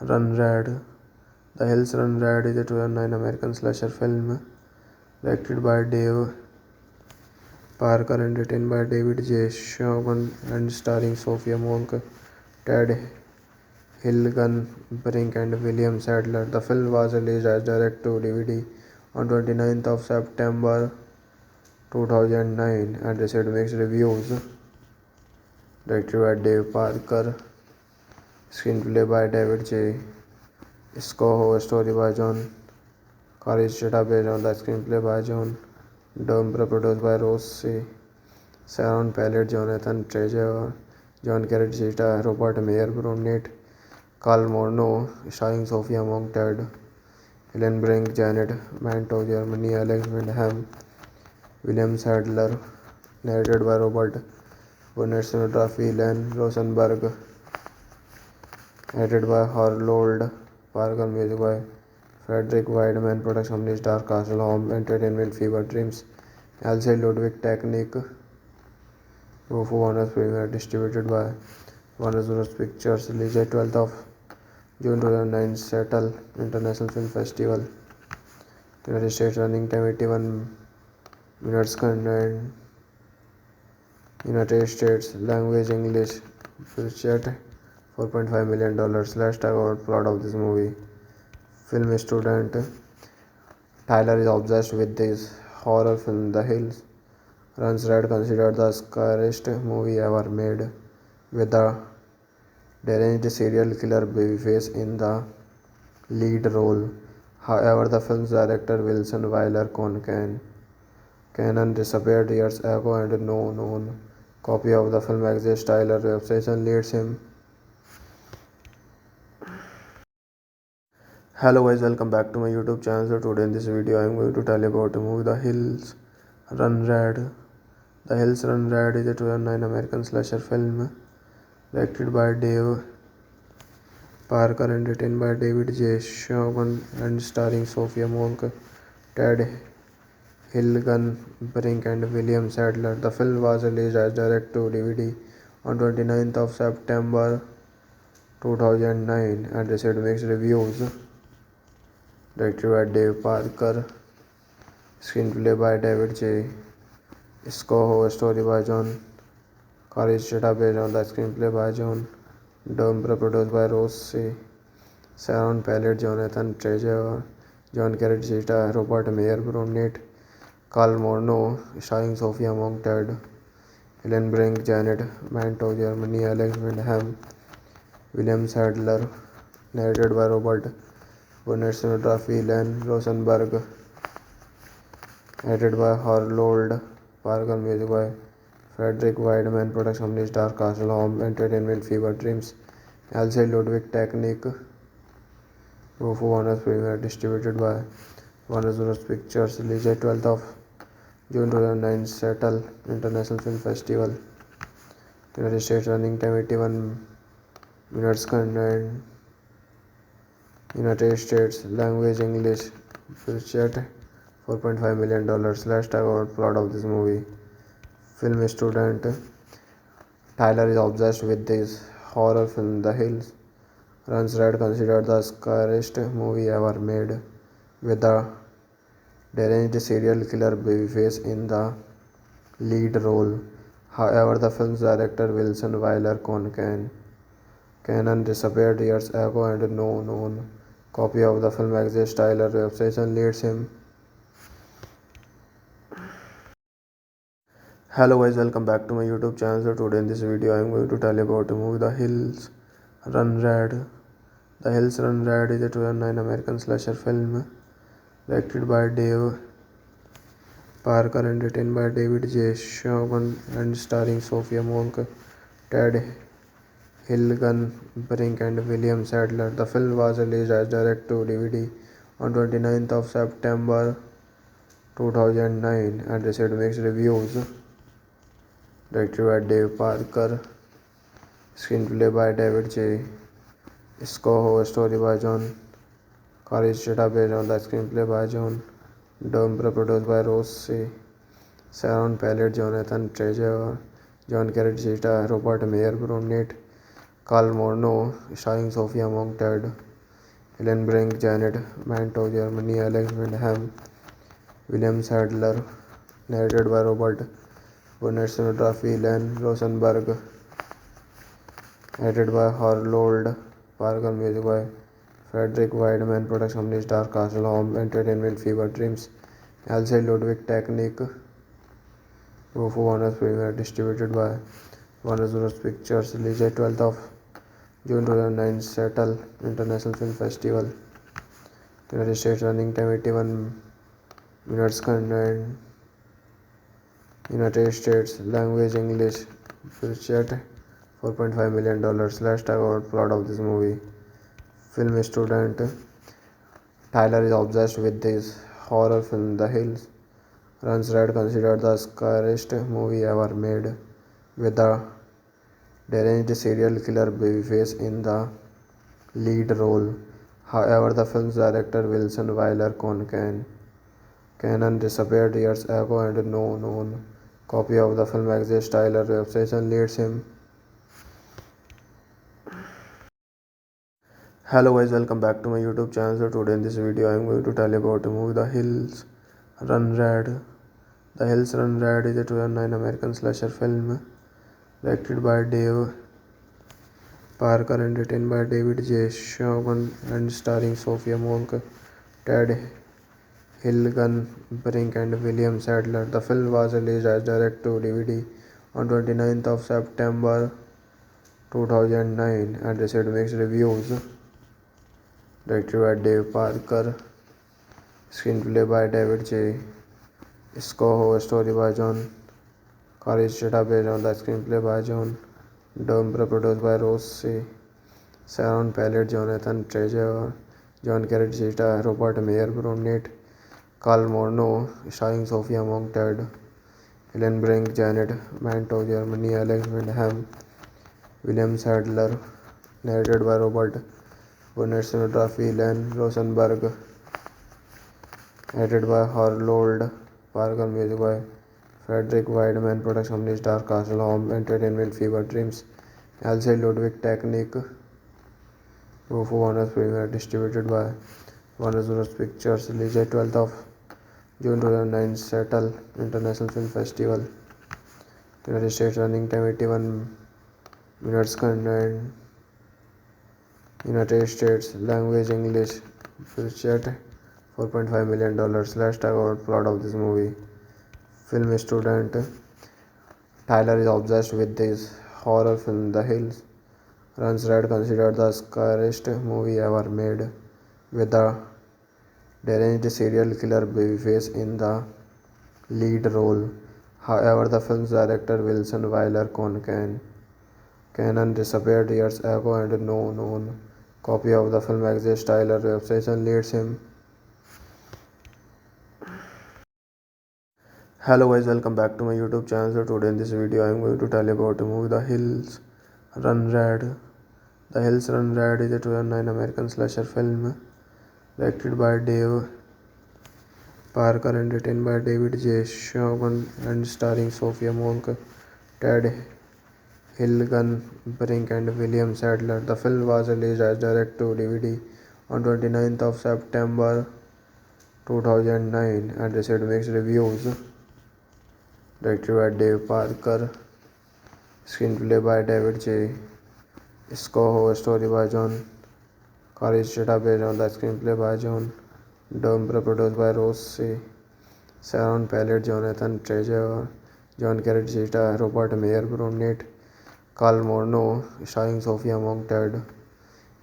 Run Red. The Hills Run Red is a 2009 American slasher film directed by Dave Parker and written by David J. Shogun and starring Sophia Monk, Ted Hilgenbrink and William Sadler. The film was released as direct-to-DVD on 29th of September 2009 and received mixed reviews. Directed by Dave Parker, screenplay by David J. Scoho, story by John Caricetta based on the screenplay by John Dumbre, produced by Rose Sharon Pallet, Jonathan Treasure, John Caricetta, Robert Mayer, Brunette, Carl Morno, starring Sophia Monk, Ted Hillenbrink, Janet Manto, Germany, Alex Windham, William Sadler, narrated by Robert Burnett, cinematography Len Rosenberg, edited by Harold Parker, music by Frederick Wideman, production company Star Castle Home Entertainment, Fever Dreams, Elsie Ludwig Technique, Rufo Warner's Premiere, distributed by Warner Bros. Pictures, released 12th of June 2009, Seattle International Film Festival, United States, running time 81 minutes, content United States, language English, budget $4.5 million. Let's talk about plot of this movie. Film student Tyler is obsessed with this horror film The Hills Runs Red, considered the scariest movie ever made, with the deranged serial killer Babyface in the lead role. However, the film's director Wilson Wyler Cannon disappeared years ago and no known copy of the film exists. Tyler obsession leads him. Hello guys, welcome back to my YouTube channel. So today in this video I am going to tell you about the movie The Hills Run Red. The Hills Run Red is a 2009 American slasher film directed by Dave Parker and written by David J. Shogun and starring Sophia Monk, Ted Hilgenbrink and William Sadler. The film was released as direct-to-DVD on 29th of September 2009 and received mixed reviews. Directed by Dave Parker, screenplay by David J. Scoho, story by John Caricetta based on the screenplay by John Dumbre, produced by Rose Sharon Pallet, Jonathan Treasure, John Caricetta, Robert Mayer, Brunette, Carl Morno, starring Sophia Monk, Ted Hillenbrink, Janet Manto, Germany, Alex Windham, William Sadler, narrated by Robert Burnett, cinematography Len Rosenberg, edited by Harold Parker, music by Frederick Wideman, production company Star Castle Home Entertainment, Fever Dreams, Elsie Ludwig Technique, Rufo Warner's Premiere, distributed by Warner Bros. Pictures, released 12th of June 2009, Seattle International Film Festival, United States, running time 81 minutes, content United States, language English, budget $4.5 million. Let's talk about plot of this movie. Film student Tyler is obsessed with this horror film The Hills Runs Red, considered the scariest movie ever made, with the deranged serial killer Babyface in the lead role. However, the film's director Wilson Wyler Cannon disappeared years ago and no known copy of the film exists. Tyler obsession leads him. Hello guys, welcome back to my YouTube channel. So today in this video I am going to tell you about the movie The Hills Run Red. The Hills Run Red is a 2009 American slasher film directed by Dave Parker and written by David J. Shogun and starring Sophia Monk, Ted Hilgenbrink and William Sadler. The film was released as direct-to-DVD on 29th of September 2009 and received mixed reviews. Directed by Dave Parker, screenplay by David J. Scoho, story by John Courage Chetta based on the screenplay by John Dombre, produced by Rossi, Sharon Pallet, Jonathan Treasure, John Carrot Chetta, Robert Mayer, Brunette, Carl Morno, starring Sophia Monk-Ted, Helen Brink, Janet Manto, Germany, Alex Windham, William Sadler, narrated by Robert Burnett, cinematography Len Rosenberg, edited by Harold Parker, music by Frederick Wideman, production company Star Castle Home Entertainment, Fever Dreams, Elsie Ludwig Technique, Tofu Warner's Premiere, distributed by Warner Bros. Pictures, released 12th of June 2009, Seattle International Film Festival, United States, running time 81 minutes, content United States, language English, budget $4.5 million. Let's talk about plot of this movie. Film student Tyler is obsessed with this horror film The Hills. Runs Red, considered the scariest movie ever made, with the deranged serial killer Babyface in the lead role. However, the film's director Wilson Wyler Cannon disappeared years ago and no known copy of the film exists. Tyler's obsession leads him. Hello guys, welcome back to my YouTube channel. So today in this video I am going to tell you about the movie The Hills Run Red. The Hills Run Red is a 2009 American slasher film directed by Dave Parker and written by David J. Shogun and starring Sophia Monk, Ted Hilgenbrink and William Sadler. The film was released as direct-to-DVD on 29th of September 2009 and received mixed reviews. Directed by Dave Parker, screenplay by David J. Scoho, story by John Courage Chetta based on the screenplay by John Dombre, produced by Rossi, Sharon Pallet, Jonathan Treasure, John Carrot Chetta, Robert Mayer, Brunette, Carl Morno, starring Sophia Monk-Ted, Helen Brink, Janet Manto, Germany, Alex Windham, William Sadler, narrated by Robert Burnett, cinematography Len Rosenberg, edited by Harold Parker, music by Frederick Wideman, production company Star Castle Home Entertainment, Fever Dreams, Elsie Ludwig Technique, Tofu Warner's Premiere, distributed by Warner Bros. Pictures, released 12th of June 2009, Seattle International Film Festival, United States, running time 81 minutes, content United States, language English, budget $4.5 million. Let's talk about plot of this movie. Film student Tyler is obsessed with this horror film The Hills. Runs Red, considered the scariest movie ever made, with the deranged serial killer Babyface in the lead role. However, the film's director Wilson Wyler Cannon disappeared years ago and no known copy of the film exists. Tyler's obsession leads him. Hello guys, welcome back to my YouTube channel. So today in this video I am going to tell you about the movie The Hills Run Red. The Hills Run Red is a 2009 American slasher film directed by Dave Parker and written by David J. Shogun and starring Sophia Monk, Ted Hilgenbrink and William Sadler. The film was released as direct-to-DVD on 29th of September 2009 and received mixed reviews. Directed by Dave Parker, screenplay by David J. Scoho, story by John Courage Chetta based on the screenplay by John Dombre, produced by Rossi, Sharon Pallet, Jonathan Treasure, John Carrot Chetta, Robert Mayer, Brunette, Carl Morno, starring Sophia Monk-Ted,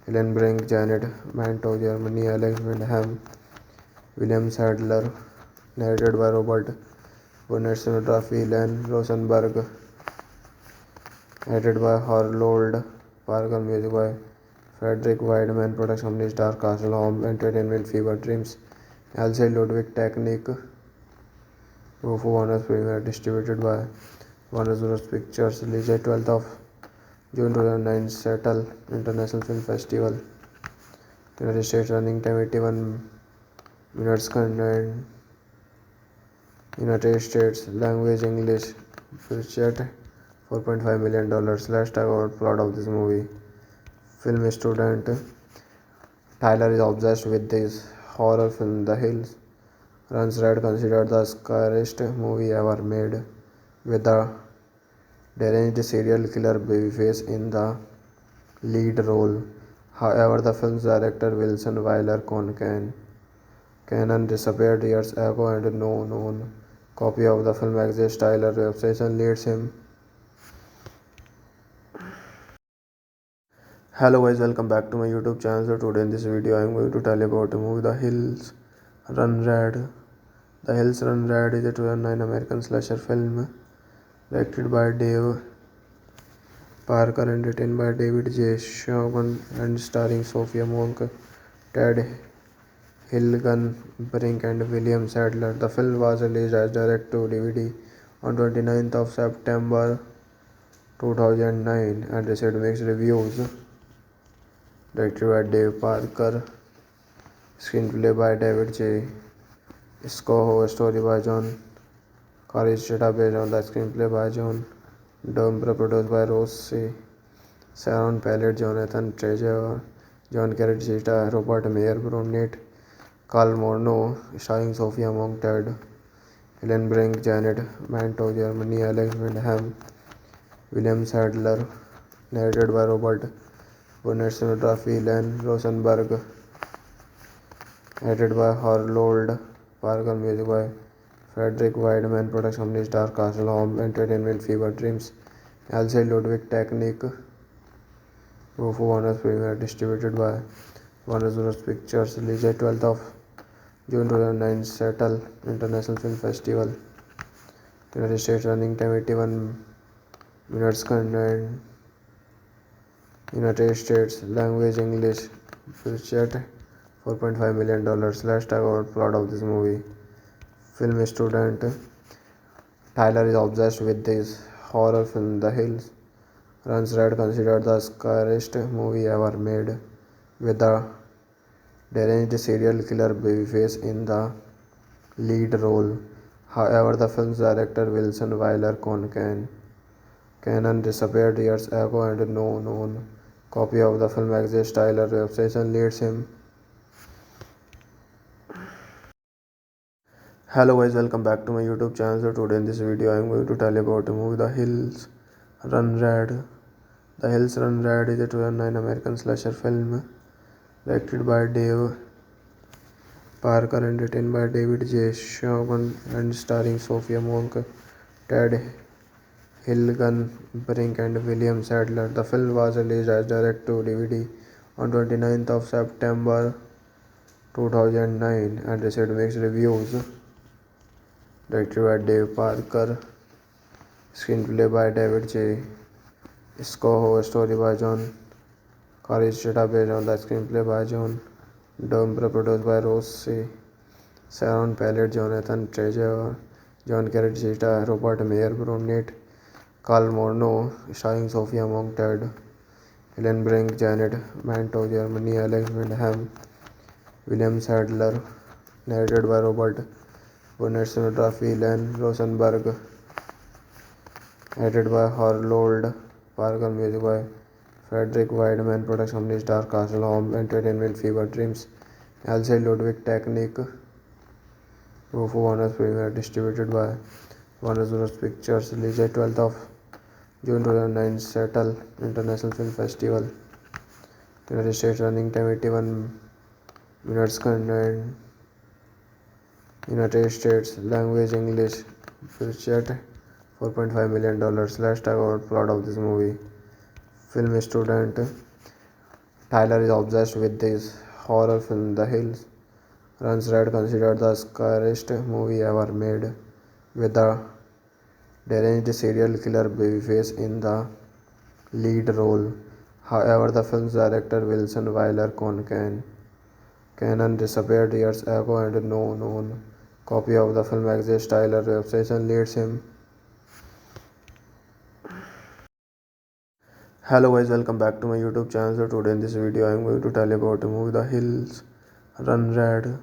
Helen Brink, Janet Manto, Germany, Alex Windham, William Sadler, narrated by Robert Burnett, cinematography Len Rosenberg, edited by Harold Parker, music by Frederick Wideman, production company Star Castle Home Entertainment, Fever Dreams, Elsie Ludwig Technique, Tofu Warner's Premiere, distributed by Warner Bros. Pictures, released 12th of June 2009, Seattle International Film Festival, United States running time 81 minutes. Content United States language English. Budget $4.5 million. Let's talk about plot of this movie. Film student Tyler is obsessed with this horror film The Hills. Runs Red, considered the scariest movie ever made, with the deranged serial killer Babyface in the lead role. However, the film's director Wilson Wyler Cannon disappeared years ago and no known copy of the film exists. Tyler's obsession leads him. Hello guys, welcome back to my YouTube channel. So today in this video I am going to tell you about the movie The Hills Run Red. The Hills Run Red is a 2009 American slasher film directed by Dave Parker and written by David J. Shogun and starring Sophia Monk, Ted Hilgenbrink and William Sadler. The film was released as direct-to-DVD on 29th of September 2009 and received mixed reviews. Directed by Dave Parker, screenplay by David J. Scoho, story by John Caricetta based on the screenplay by John Dumbre, produced by Rose Sharon Pallet, Jonathan Treasure, John Caricetta, Robert Mayer, Brunette, Carl Morno, starring Sophia Monk, Ted Hillenbrink, Janet Manto, Germany, Alex Windham, William Sadler, narrated by Robert Burnett, cinematography Len Rosenberg, edited by Harold Parker, music by Frederick Wideman, production company Star Castle Home Entertainment, Fever Dreams, Elsie Ludwig Technique, Rufo Warner's premiere, distributed by Warner Bros. Pictures, released 12th of June 2009, Seattle International Film Festival. United States running time 81 minutes. Content United States language English. Budget $4.5 million. Let's talk about plot of this movie. Film student Tyler is obsessed with this horror film The Hills. Runs Red, considered the scariest movie ever made, with the deranged serial killer Babyface in the lead role. However, the film's director Wilson Wyler Cannon disappeared years ago and no known copy of the film exists. Tyler's obsession leads him. Hello guys, welcome back to my YouTube channel. So today in this video I am going to tell you about the movie The Hills Run Red. The Hills Run Red is a 2009 American slasher film directed by Dave Parker and written by David J. Shogun and starring Sophia Monk, Ted Hilgenbrink and William Sadler. The film was released as direct-to-DVD on 29th of September 2009 and received mixed reviews. Directed by Dave Parker, screenplay by David J. Scoho, story by John Caricetta based on the screenplay by John Dumbre, produced by Rose Sharon Pallet, Jonathan Treasure, John Caricetta, Robert Mayer, Brunette, Carl Morno, starring Sophia Monk, Ted Hillenbrink, Janet Manto, Germany, Alex Windham, William Sadler, narrated by Robert Burnett, cinematography Len Rosenberg, edited by Harold Parker, music by Frederick Wideman, production company Star Castle Home Entertainment, Fever Dreams, Elsie Ludwig Technique, Rufo Warner's premiere, distributed by Warner Bros. Pictures, released 12th of June 2009, Seattle International Film Festival. United States running time 81 minutes. Content United States language English. Budget $4.5 million. Let's talk about plot of this movie. Film student Tyler is obsessed with this horror film The Hills. Runs Red, considered the scariest movie ever made, with the deranged serial killer Babyface in the lead role. However, the film's director Wilson Wyler Cannon disappeared years ago and no known copy of the film exists. Tyler's obsession leads him. Hello guys, welcome back to my YouTube channel. So today in this video I am going to tell you about the movie The Hills Run Red.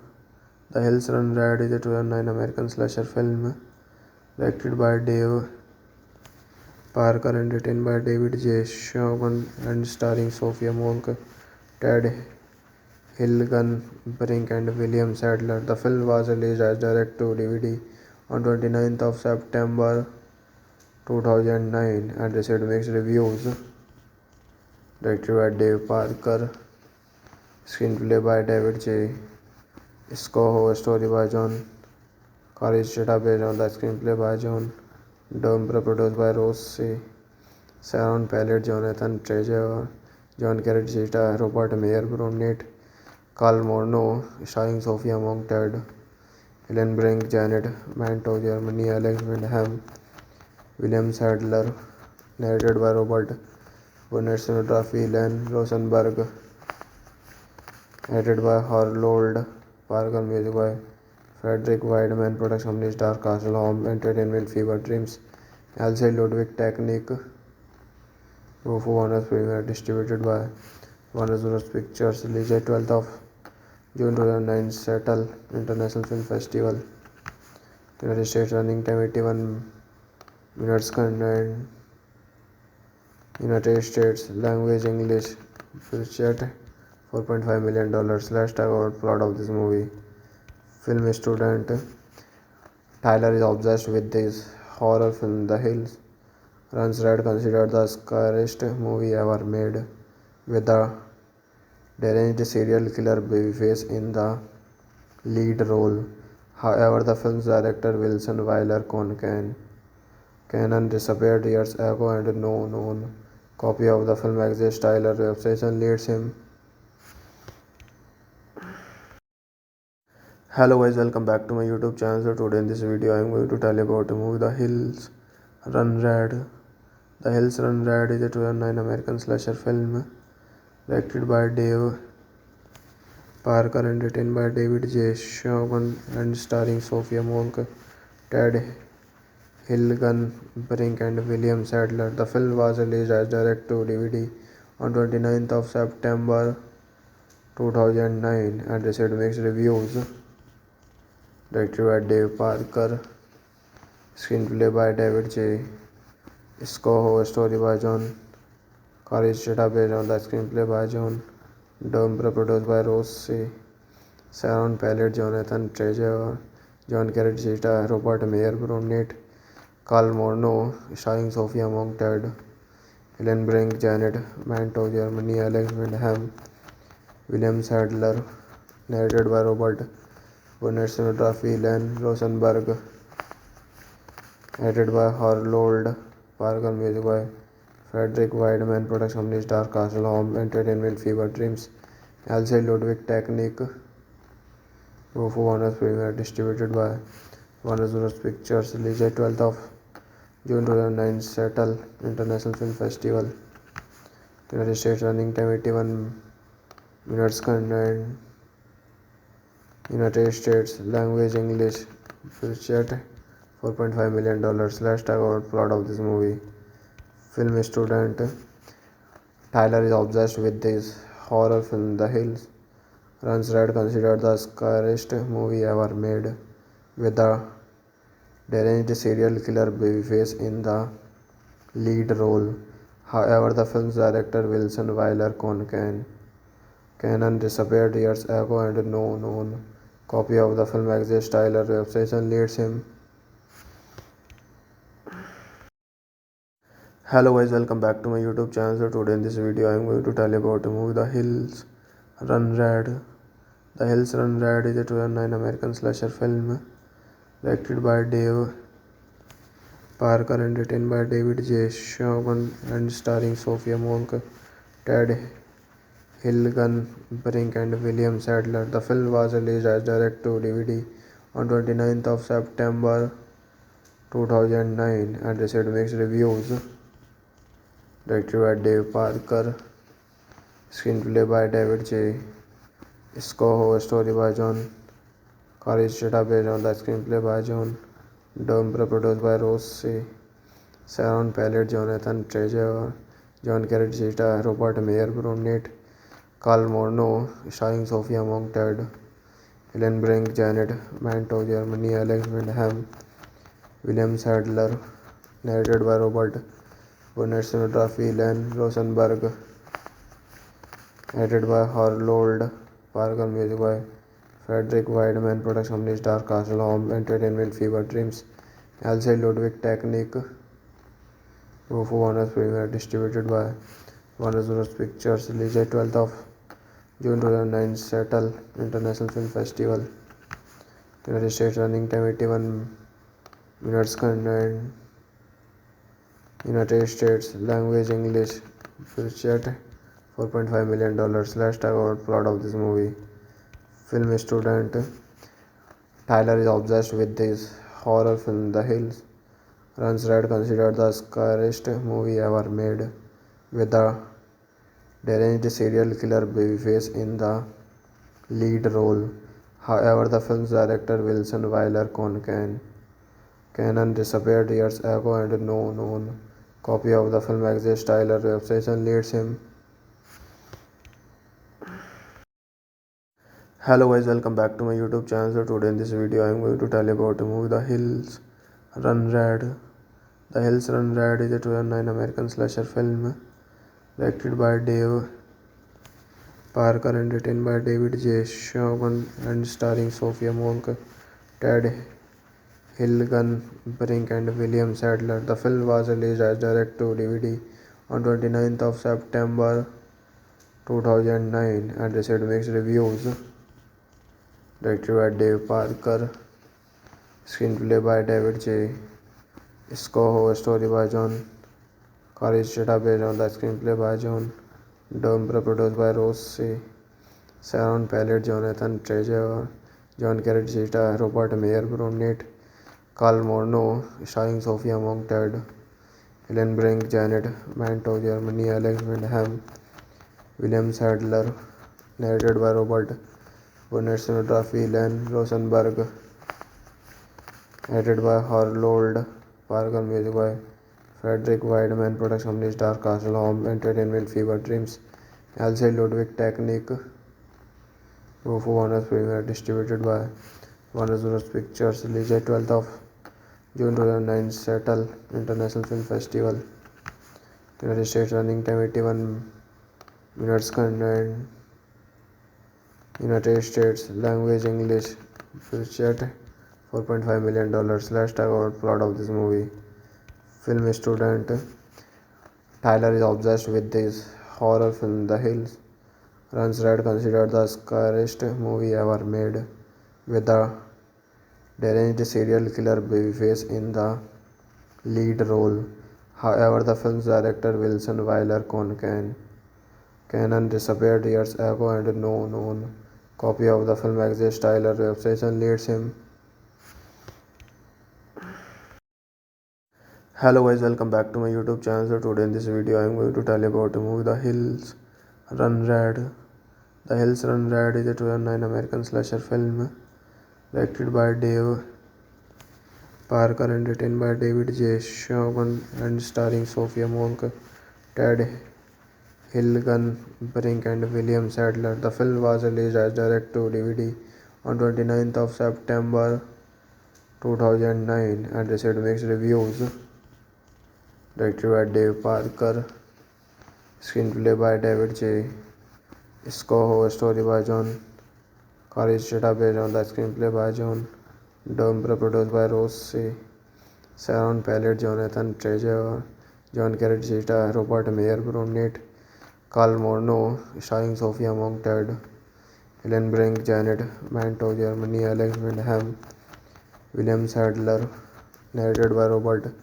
The Hills Run Red is a 2009 American slasher film directed by Dave Parker and written by David J. Shogun and starring Sophia Monk, Ted Hilgenbrink and William Sadler. The film was released as direct-to-DVD on 29th of September 2009 and received mixed reviews. Directed by Dave Parker, screenplay by David J. Scoho, story by John Caricetta based on the screenplay by John Dumbre, produced by Rose Sharon Pallet, Jonathan Treasure, John Caricetta, Robert Mayer, Brunette, Carl Morno, starring Sophia Monk, Ted Hillenbrink, Janet Manto, Germany, Alex Windham, William Sadler, narrated by Robert Burnett, cinematography Len Rosenberg, edited by Harold Parker, music by Frederick Wideman, production company Star Castle Home Entertainment, Fever Dreams, Elsie Ludwig Technique, Rufo Warner's Premiere, distributed by Warner Bros. Pictures, released 12th of June 2009, Seattle International Film Festival, United States, running time 81 minutes, content United States, language English, budget $4.5 million. Let's talk about plot of this movie. Film student Tyler is obsessed with this horror film The Hills Runs Red, considered the scariest movie ever made, with the deranged serial killer Babyface in the lead role. However, the film's director Wilson Wyler Cannon disappeared years ago and no known copy of the film exists. Tyler's obsession leads him. Hello guys, welcome back to my YouTube channel. So today in this video I am going to tell you about the movie The Hills Run Red. The Hills Run Red is a 2009 American slasher film directed by Dave Parker and written by David J. Shogun and starring Sophia Monk, Ted Hilgenbrink and William Sadler. The film was released as direct-to-DVD on 29th of September 2009 and received mixed reviews. Directed by Dave Parker, screenplay by David J. Scoho, story by John Caricetta based on the screenplay by John Dumbre, produced by Rose Sharon Pallet, Jonathan Treasure, John Caricetta, Robert Mayer, Brunette, Carl Morno, starring Sophia Monk, Ted Hillenbrink, Janet Manto, Germany, Alex Windham, William Sadler, narrated by Robert Burnett, cinematography Len Rosenberg, edited by Harold Parker, music by Frederick Wideman, production company Star Castle Home Entertainment, Fever Dreams, Elsie Ludwig Technique, Rufo Warner's Premiere, distributed by Warner Bros. Pictures, released 12th of June 2009, Seattle International Film Festival, United States, running time 81 minutes, content United States, language English, budget $4.5 million. Let's talk about plot of this movie. Film student Tyler is obsessed with this horror film The Hills Runs Red, considered the scariest movie ever made, with the deranged serial killer Babyface in the lead role. However, the film's director Wilson Wyler Cannon disappeared years ago and no known copy of the film exists. Tyler's obsession leads him. Hello guys, welcome back to my YouTube channel. So today in this video I am going to tell you about the movie The Hills Run Red. The Hills Run Red is a 2009 American slasher film directed by Dave Parker and written by David J. Shogun and starring Sophia Monk, Ted Hilgenbrink and William Sadler. The film was released as direct-to-DVD on 29th of September 2009 and received mixed reviews. Directed by Dave Parker, screenplay by David J. Scoho, story by John Caricetta based on the screenplay by John Dumbre, produced by Rose Sharon Pallet, Jonathan Treasure, John Carrot Zeta, Robert Mayer, Brunette, Carl Morno, starring Sophia Monk-Ted, Ellen Brink, Janet Manto, Germany, Alex Windham, William Sadler, narrated by Robert Burnett, cinematography Len Rosenberg, edited by Harold Parker, music by Frederick Wideman, production company Star Castle Home Entertainment, Fever Dreams, Elsie Ludwig Technique, Rufo Warner's Premiere, distributed by Warner Bros. Pictures, released 12th of June 2009, Seattle International Film Festival, United States, running time 81 minutes, content United States, language English, budget $4.5 million. Let's talk about plot of this movie. Film student Tyler is obsessed with this horror film The Hills. Runs Red, considered the scariest movie ever made, with the deranged serial killer Babyface in the lead role. However, the film's director Wilson Wyler Cannon disappeared years ago and no known copy of the film exists. Tyler's obsession leads him. Hello guys, welcome back to my YouTube channel. So today in this video I am going to tell you about the movie The Hills Run Red. The Hills Run Red is a 2009 American slasher film directed by Dave Parker and written by David J. Shogun and starring Sophia Monk, Ted Hilgenbrink and William Sadler. The film was released as direct-to-DVD on 29th of September 2009 and received mixed reviews. Directed by Dave Parker, screenplay by David J. Scoho, story by John Caricetta based on the screenplay by John Dumbre, produced by Rose Sharon Pallet, Jonathan Treasure, John Carrot Zeta, Robert Mayer, Brunette, Carl Morno, starring Sophia Monk-Ted, Ellen Brink, Janet Manto, Germany, Alex Windham, William Sadler, narrated by Robert Burnett, cinematography Len Rosenberg, edited by Harold Parker, music by Frederick Wideman, production company Star Castle Home Entertainment, Fever Dreams, Elsie Ludwig Technique, Rufo Warner's Premiere, distributed by Warner Bros. Pictures, released 12th of June 2009, Seattle International Film Festival, United States, running time 81 minutes, content United States, language English, budget $4.5 million. Let's talk about plot of this movie. Film student Tyler is obsessed with this horror film The Hills. Runs Red, considered the scariest movie ever made, with the deranged serial killer Babyface in the lead role. However, the film's director Wilson Wyler Cannon disappeared years ago and no known copy of the film exists. Tyler's obsession leads him. Hello guys, welcome back to my YouTube channel. So today in this video I am going to tell you about the movie The Hills Run Red. The Hills Run Red is a 2009 American slasher film directed by Dave Parker and written by David J. Shogun and starring Sophia Monk, Ted Hilgenbrink and William Sadler. The film was released as direct-to-DVD on 29th of September 2009 and received mixed reviews. Directed by Dave Parker, screenplay by David J. Scoho, story by John Caricetta based on the screenplay by John Dumbre, produced by Rose Sharon Pallet, Jonathan Treasure, John Carrot Zeta, Robert Mayer, Brunette, Carl Morno, starring Sophia Monk-Ted, Ellen Brink, Janet Manto, Germany, Alex Windham, William Sadler, narrated by Robert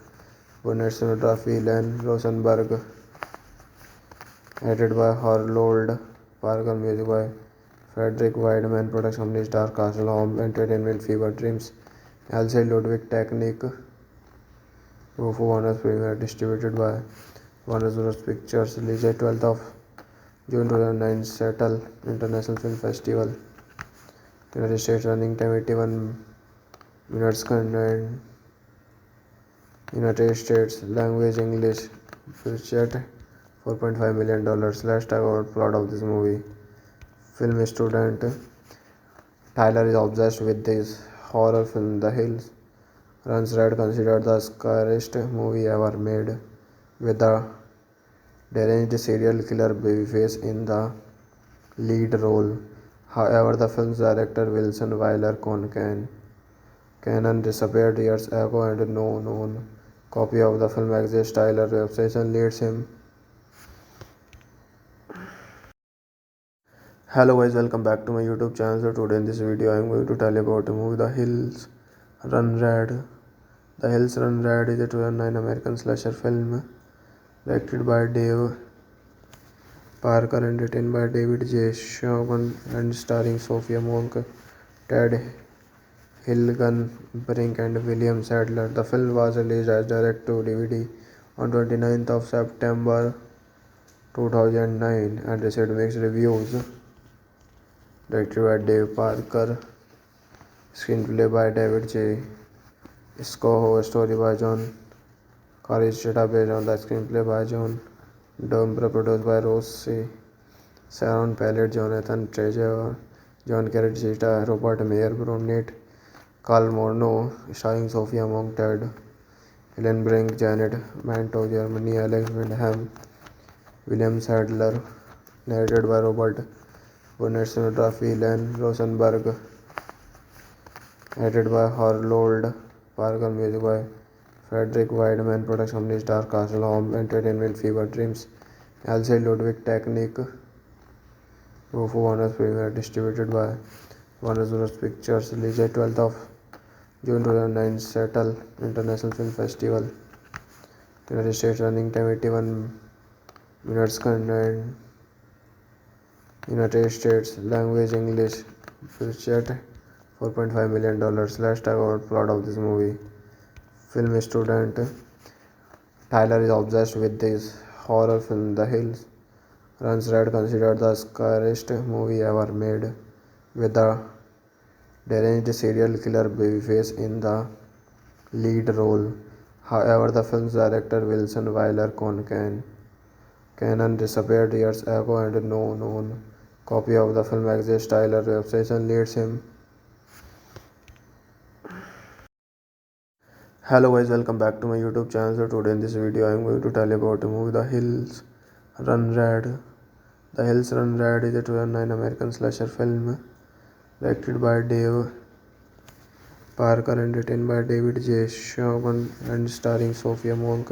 Burnett, cinematography Len Rosenberg, edited by Harold Parker, music by Frederick Wideman, production company Star Castle Home Entertainment, Fever Dreams, Elsie Ludwig Technique, Rufo Warner's Premiere, distributed by Warner Bros. Pictures, released 12th of June 2009, Seattle International Film Festival, United States, running time 81 minutes, content United States, language English, budget $4.5 million. Let's talk about plot of this movie. Film student Tyler is obsessed with this horror film The Hills. Runs Red, considered the scariest movie ever made, with the deranged serial killer Babyface in the lead role. However, the film's director Wilson Wyler Cannon disappeared years ago and no known copy of the film exists. Tyler's obsession leads him. Hello guys, welcome back to my YouTube channel. So today in this video I am going to tell you about the movie The Hills Run Red. The Hills Run Red is a 2009 American slasher film directed by Dave Parker and written by David J. Shogun and starring Sophia Monk, Ted Hilgenbrink and William Sadler. The film was released as direct-to-DVD on 29th of September 2009 and received mixed reviews. Directed by Dave Parker, screenplay by David J. Scoho, story by John Caricetta based on the screenplay by John Dumbre, produced by Rose Sharon Pallet, Jonathan Treasure, John Caricetta, Robert Mayer, Brunette, Carl Morno, starring Sophia Monk, Ted Hillenbrink, Janet Manto, Germany, Alex Windham, William Sadler, narrated by Robert Burnett, cinematography Len Rosenberg, edited by Harold Parker, music by Frederick Wideman, production company Star Castle Home Entertainment, Fever Dreams, Elsie Ludwig Technique, Rufo Warner's Premiere, distributed by Warner Bros. Pictures, released 12th of June 2009, Seattle International Film Festival, United States, running time 81 minutes, content United States, language English, budget $4.5 million. Let's talk about plot of this movie. Film student Tyler is obsessed with this horror film The Hills. Runs Red, considered the scariest movie ever made, with the deranged serial killer Babyface in the lead role. However, the film's director Wilson Wyler Cannon disappeared years ago and no known copy of the film exists. Tyler's obsession leads him. Hello guys, welcome back to my YouTube channel. So today in this video I am going to tell you about the movie The Hills Run Red. The Hills Run Red is a 2009 American slasher film directed by Dave Parker and written by David J. Shogun and starring Sophia Monk,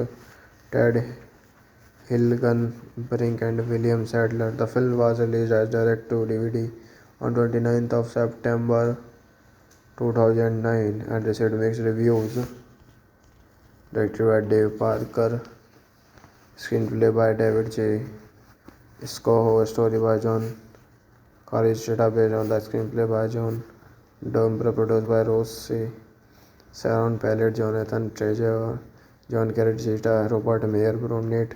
Ted Hilgenbrink and William Sadler. The film was released as direct-to-DVD on 29th of September 2009 and received mixed reviews. Directed by Dave Parker, screenplay by David J. Scoho, story by John Caricetta based on the screenplay by John Dumbre, produced by Rose Sharon Pallet, Jonathan Treasure, John Caricetta, Robert Mayer, Brunette,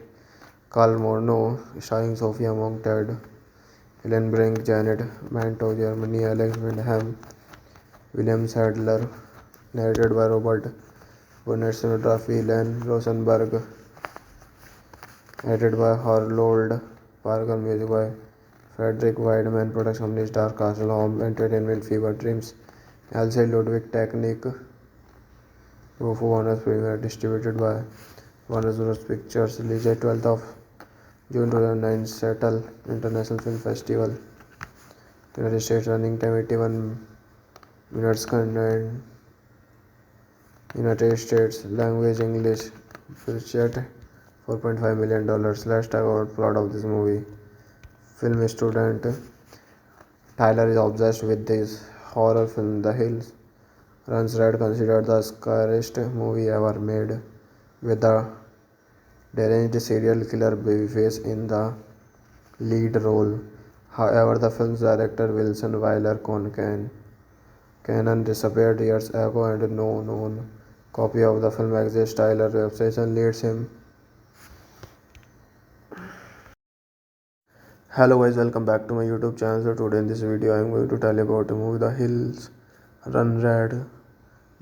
Carl Morno, starring Sophia Monk, Ted Hillenbrink, Janet Manto, Germany, Alex Windham, William Sadler, narrated by Robert Burnett, cinematography Len Rosenberg, edited by Harold Parker, music by Frederick Wideman, production company Star Castle Home Entertainment, Fever Dreams, Elsie Ludwig Technique, Rufo Warner's Premiere, distributed by Warner Bros. Pictures, released 12th of June 2009, Seattle International Film Festival, United States, running time 81 minutes, content United States, language English, budget $4.5 million. Let's talk about plot of this movie. Film student Tyler is obsessed with this horror film The Hills. Runs Red, considered the scariest movie ever made, with the deranged serial killer Babyface in the lead role. However, the film's director Wilson Wyler Cannon disappeared years ago and no known copy of the film exists. Tyler's obsession leads him. Hello guys, welcome back to my YouTube channel. So today in this video I am going to tell you about the movie The Hills Run Red.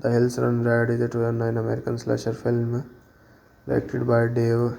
The Hills Run Red is a 2009 American slasher film directed by Dave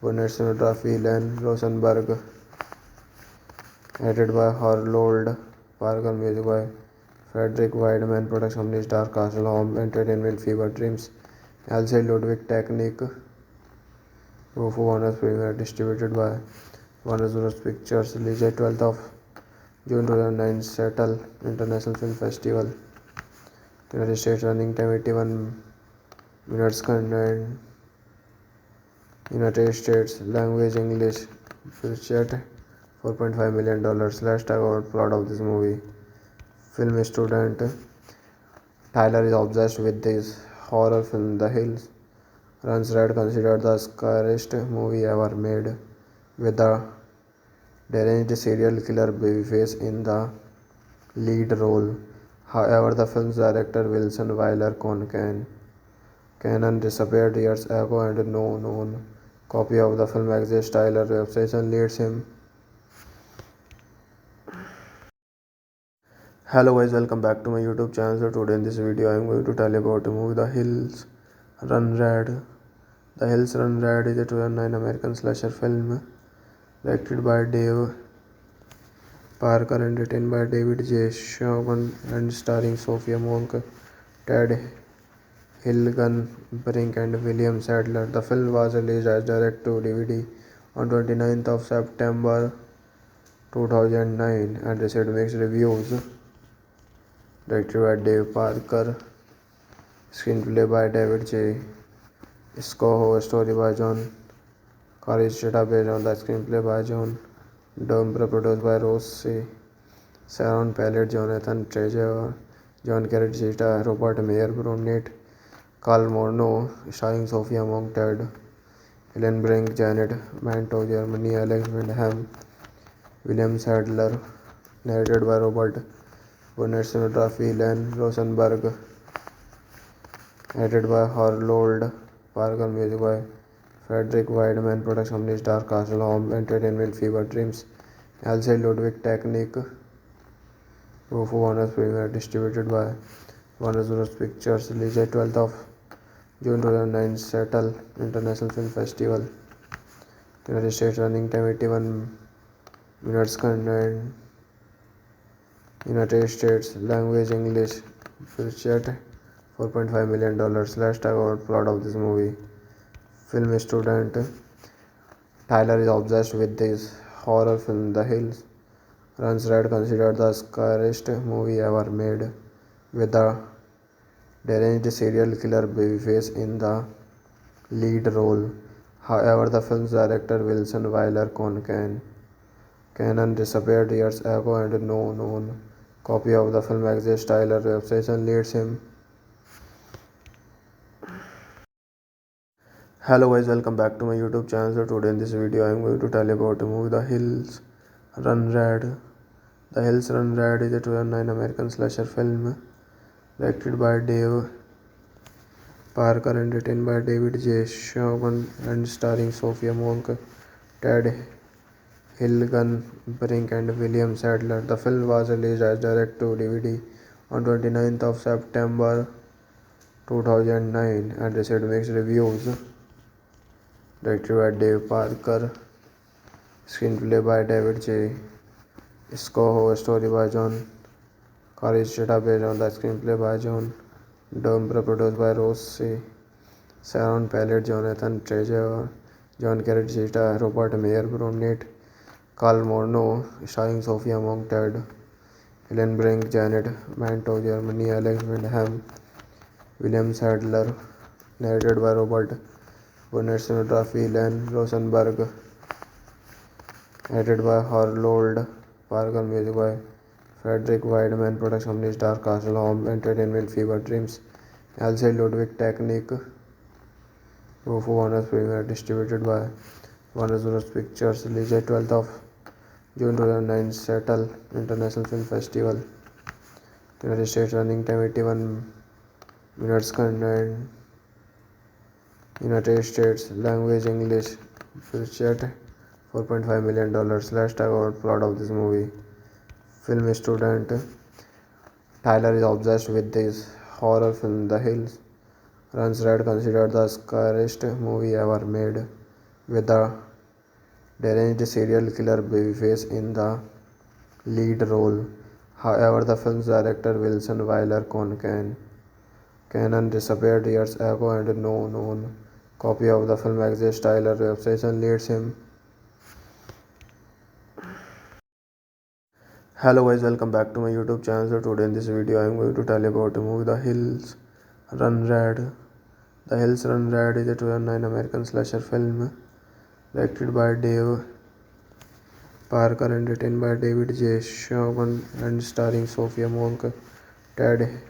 Bonnet cinematography Len Rosenberg, edited by Harold Parker, music by Frederick Wideman, production company Star Castle Home Entertainment, Fever Dreams, Elsie Ludwig Technique, Rufo Warner's Premiere, distributed by Warner Bros. Pictures, released 12th of June 2009, Seattle International Film Festival, United States, running time 81 minutes, content United States, language English, budget $4.5 million. Let's talk about plot of this movie. Film student Tyler is obsessed with this horror film The Hills. Runs Red, considered the scariest movie ever made, with the deranged serial killer Babyface in the lead role. However, the film's director Wilson Wyler Cannon disappeared years ago and no known copy of the film exists. Tyler's obsession leads him. Hello guys, welcome back to my YouTube channel. So today in this video I am going to tell you about the movie The Hills Run Red. The Hills Run Red is a 2009 American slasher film directed by Dave Parker and written by David J. Chauvin and starring Sophia Monk, Ted Hilgenbrink and William Sadler. The film was released as direct-to-DVD on 29th of September 2009 and received mixed reviews. Directed by Dave Parker, screenplay by David J. Scoho, story by John Caricetta based on the screenplay by John Dumbre, produced by Rose Sharon Pallet, Jonathan Treasure, John Caricetta, Robert Mayer, Brunette, Carl Morno, starring Sophia Monk, Ted Hillenbrink, Janet Manto, Germany, Alex Windham, William Sadler, narrated by Robert Bonnet cinematography Len Rosenberg, edited by Harold Parker, music by Frederick Wideman, production company Star Castle Home Entertainment, Fever Dreams, Elsie Ludwig Technique, Tofu Warner's Premiere, distributed by Warner Bros. Pictures, released 12th of June 2009, Seattle International Film Festival. United States, running time 81 minutes, content United States, language English, budget $4.5 million. Let's talk about plot of this movie. Film student Tyler is obsessed with this horror film The Hills. Runs Red, considered the scariest movie ever made, with the deranged serial killer Babyface in the lead role. However, the film's director Wilson Wyler Cannon disappeared years ago and no known copy of the film exists. Tyler's obsession leads him. Hello guys, welcome back to my YouTube channel. So today in this video I am going to tell you about the movie The Hills Run Red. The Hills Run Red is a 2009 American slasher film directed by Dave Parker and written by David J. Shogun and starring Sophia Monk, Ted Hilgenbrink and William Sadler. The film was released as direct-to-DVD on 29th of September 2009 and received mixed reviews. Directed by Dave Parker, screenplay by David J. Scoho, story by John Caricetta based on the screenplay by John Dumbre, produced by Rose Sharon Pallet, Jonathan Treasure, John Caricetta, Robert Mayer, Brunette, Carl Morno, starring Sophia Monk, Ted Hillenbrink, Janet Manto, Germany, Alex Windham, William Sadler, narrated by Robert Bonnet, cinematography Len Rosenberg, edited by Harold Parker, music by Frederick Wideman, production company Star Castle Home Entertainment, Fever Dreams, Elsie Ludwig Technique, Tofu Warner's Premiere, distributed by Warner Bros. Pictures, released 12th of June 2009, Seattle International Film Festival. United States, running time 81 minutes, content United States, language English, budget $4.5 million. Let's talk about plot of this movie. Film student Tyler is obsessed with this horror film The Hills. Runs Red, considered the scariest movie ever made, with the deranged serial killer Babyface in the lead role. However, the film's director Wilson Wyler Cannon disappeared years ago and no known copy of the film exists. Tyler's obsession leads him. Hello guys, welcome back to my YouTube channel. So today in this video I am going to tell you about the movie The Hills Run Red. The Hills Run Red is a 2009 American slasher film directed by Dave Parker and written by David J. Shogun and starring Sophia Monk, Ted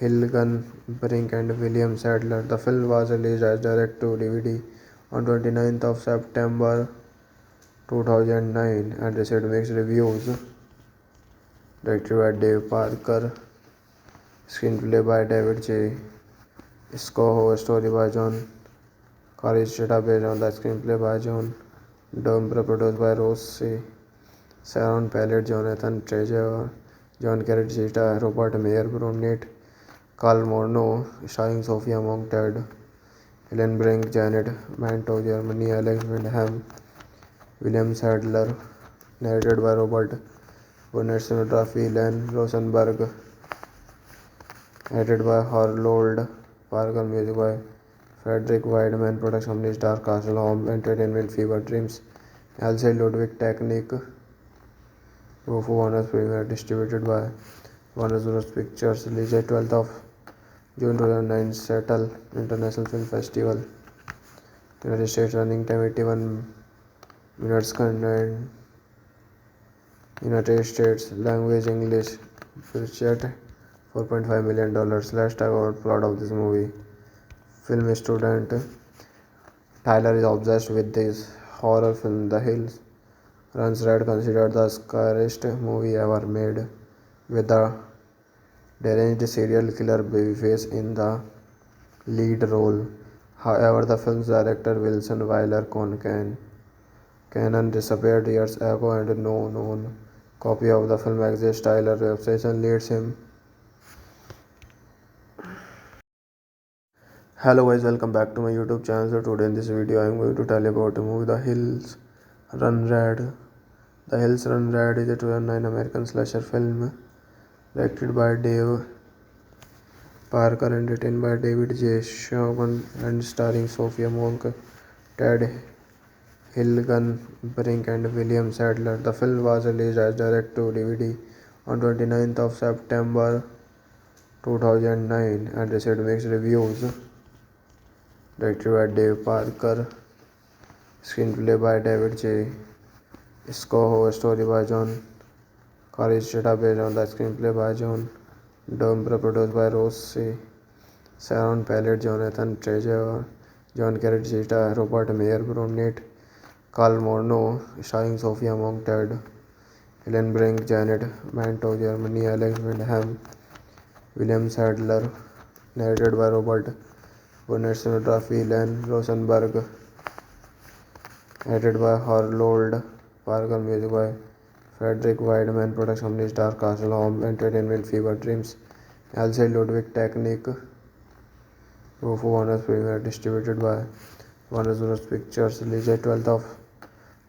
Hilgenbrink and William Sadler. The film was released as direct-to-DVD on 29th of September 2009 and received mixed reviews. Directed by Dave Parker, screenplay by David J. Scoho, story by John Caricetta based on the screenplay by John Dumbre, produced by Rose Sharon Pallet, Jonathan Treasure, John Caricetta, Robert Mayer, Brunette, Carl Morno, starring Sophia Monk, Ted Hillenbrink, Janet Manto, Germany, Alex Windham, William Sadler, narrated by Robert Bonnet, cinematography Len Rosenberg, edited by Harold Parker, music by Frederick Wideman, production company Star Castle Home Entertainment, Fever Dreams, Elsie Ludwig Technique, Tofu Warner's Premiere, distributed by Warner Bros. Pictures, released 12th of June 2009, Seattle International Film Festival. United States, running time 81 minutes, content United States, language English, budget $4.5 million. Let's talk about plot of this movie. Film student Tyler is obsessed with this horror film The Hills. Runs Red, considered the scariest movie ever made, with the deranged serial killer Babyface in the lead role. However, the film's director Wilson Wyler Cannon disappeared years ago and no known copy of the film exists. Tyler's obsession leads him. Hello guys, welcome back to my YouTube channel. So today in this video I am going to tell you about the movie The Hills Run Red. The Hills Run Red is a 2009 American slasher film directed by Dave Parker and written by David J. Shogun and starring Sophia Monk, Ted Hilgenbrink and William Sadler. The film was released as direct-to-DVD on 29th of September 2009 and received mixed reviews. Directed by Dave Parker, screenplay by David J. Scoho, story by John Caricetta based on the screenplay by John Dumbre, produced by Rose Sharon Pallet, Jonathan Treasure, John Caricetta, Robert Mayer, Brunette, Carl Morno, starring Sophia Monk, Ted Hillenbrink, Janet Manto, Germany, Alex Windham, William Sadler, narrated by Robert Burnett, cinematography Len Rosenberg, edited by Harold Parker, music by Frederick Wideman, production company Star Castle Home Entertainment, Fever Dreams, LC Ludwig Technique, Rufo Warner's Premiere, distributed by Warner Bros. Pictures, released 12th of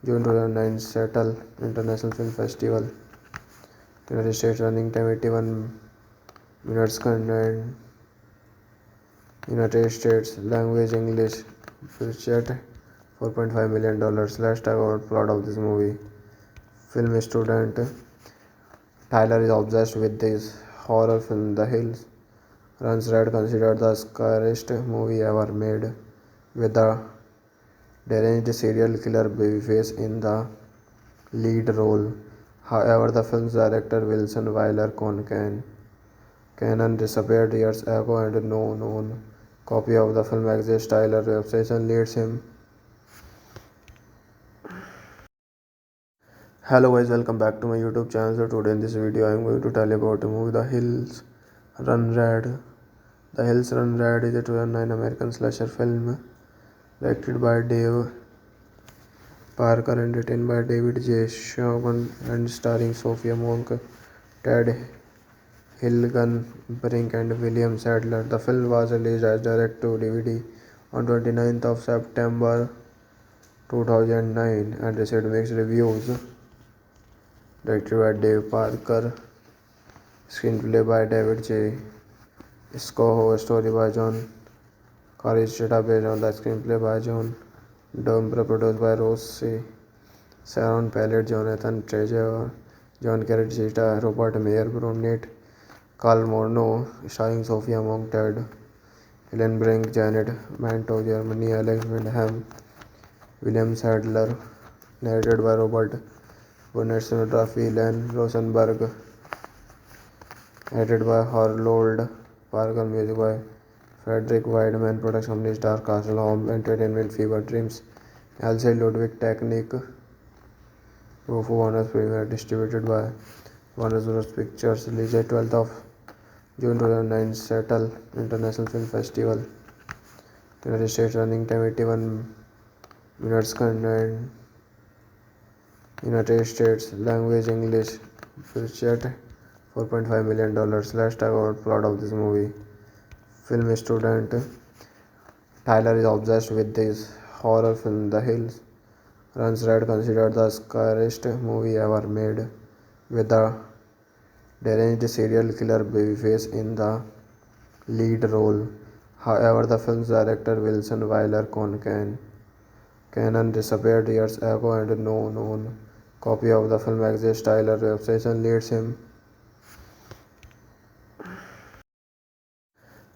June 2009, Seattle International Film Festival. United States running time 81 minutes, content United States language English, budget $4.5 million. Let's talk about plot of this movie. Film student Tyler is obsessed with this horror film The Hills Runs Red, considered the scariest movie ever made, with the deranged serial killer Babyface in the lead role. However, the film's director Wilson Wyler Cannon disappeared years ago and no known copy of the film exists. Tyler's obsession leads him. Hello guys, welcome back to my YouTube channel. So today in this video I am going to tell you about the movie The Hills Run Red. The Hills Run Red is a 2009 American slasher film directed by Dave Parker and written by David J. Shogun and starring Sophia Monk, Ted Hilgenbrink and William Sadler. The film was released as direct-to-DVD on 29th of September 2009 and received mixed reviews. Directed by Dave Parker, screenplay by David J. Scoho, story by John Caricetta based on the screenplay by John Dumbre, produced by Rose Sharon Pallet, Jonathan Treasure, John Caricetta, Robert Mayer, Brunette, Carl Morno, starring Sophia Monk, Ted Hillenbrink, Janet Manto, Germany, Alex Windham, William Sadler, narrated by Robert Burnett, cinematography Len Rosenberg, edited by Harold Parker, music by Frederick Wideman, production company Star Castle Home Entertainment, Fever Dreams, LC Ludwig Technique, Rufo Warner's Premiere, distributed by Warner Bros. Pictures, released 12th of June 2009, Seattle International Film Festival. United States running time 81 minutes, content United States language English, budget $4.5 million. Let's talk about plot of this movie. Film student Tyler is obsessed with this horror film The Hills Runs Red, considered the scariest movie ever made, with the deranged serial killer Babyface in the lead role. However, the film's director Wilson Wyler Cannon disappeared years ago and no known copy of the film exists. Tyler's obsession leads him.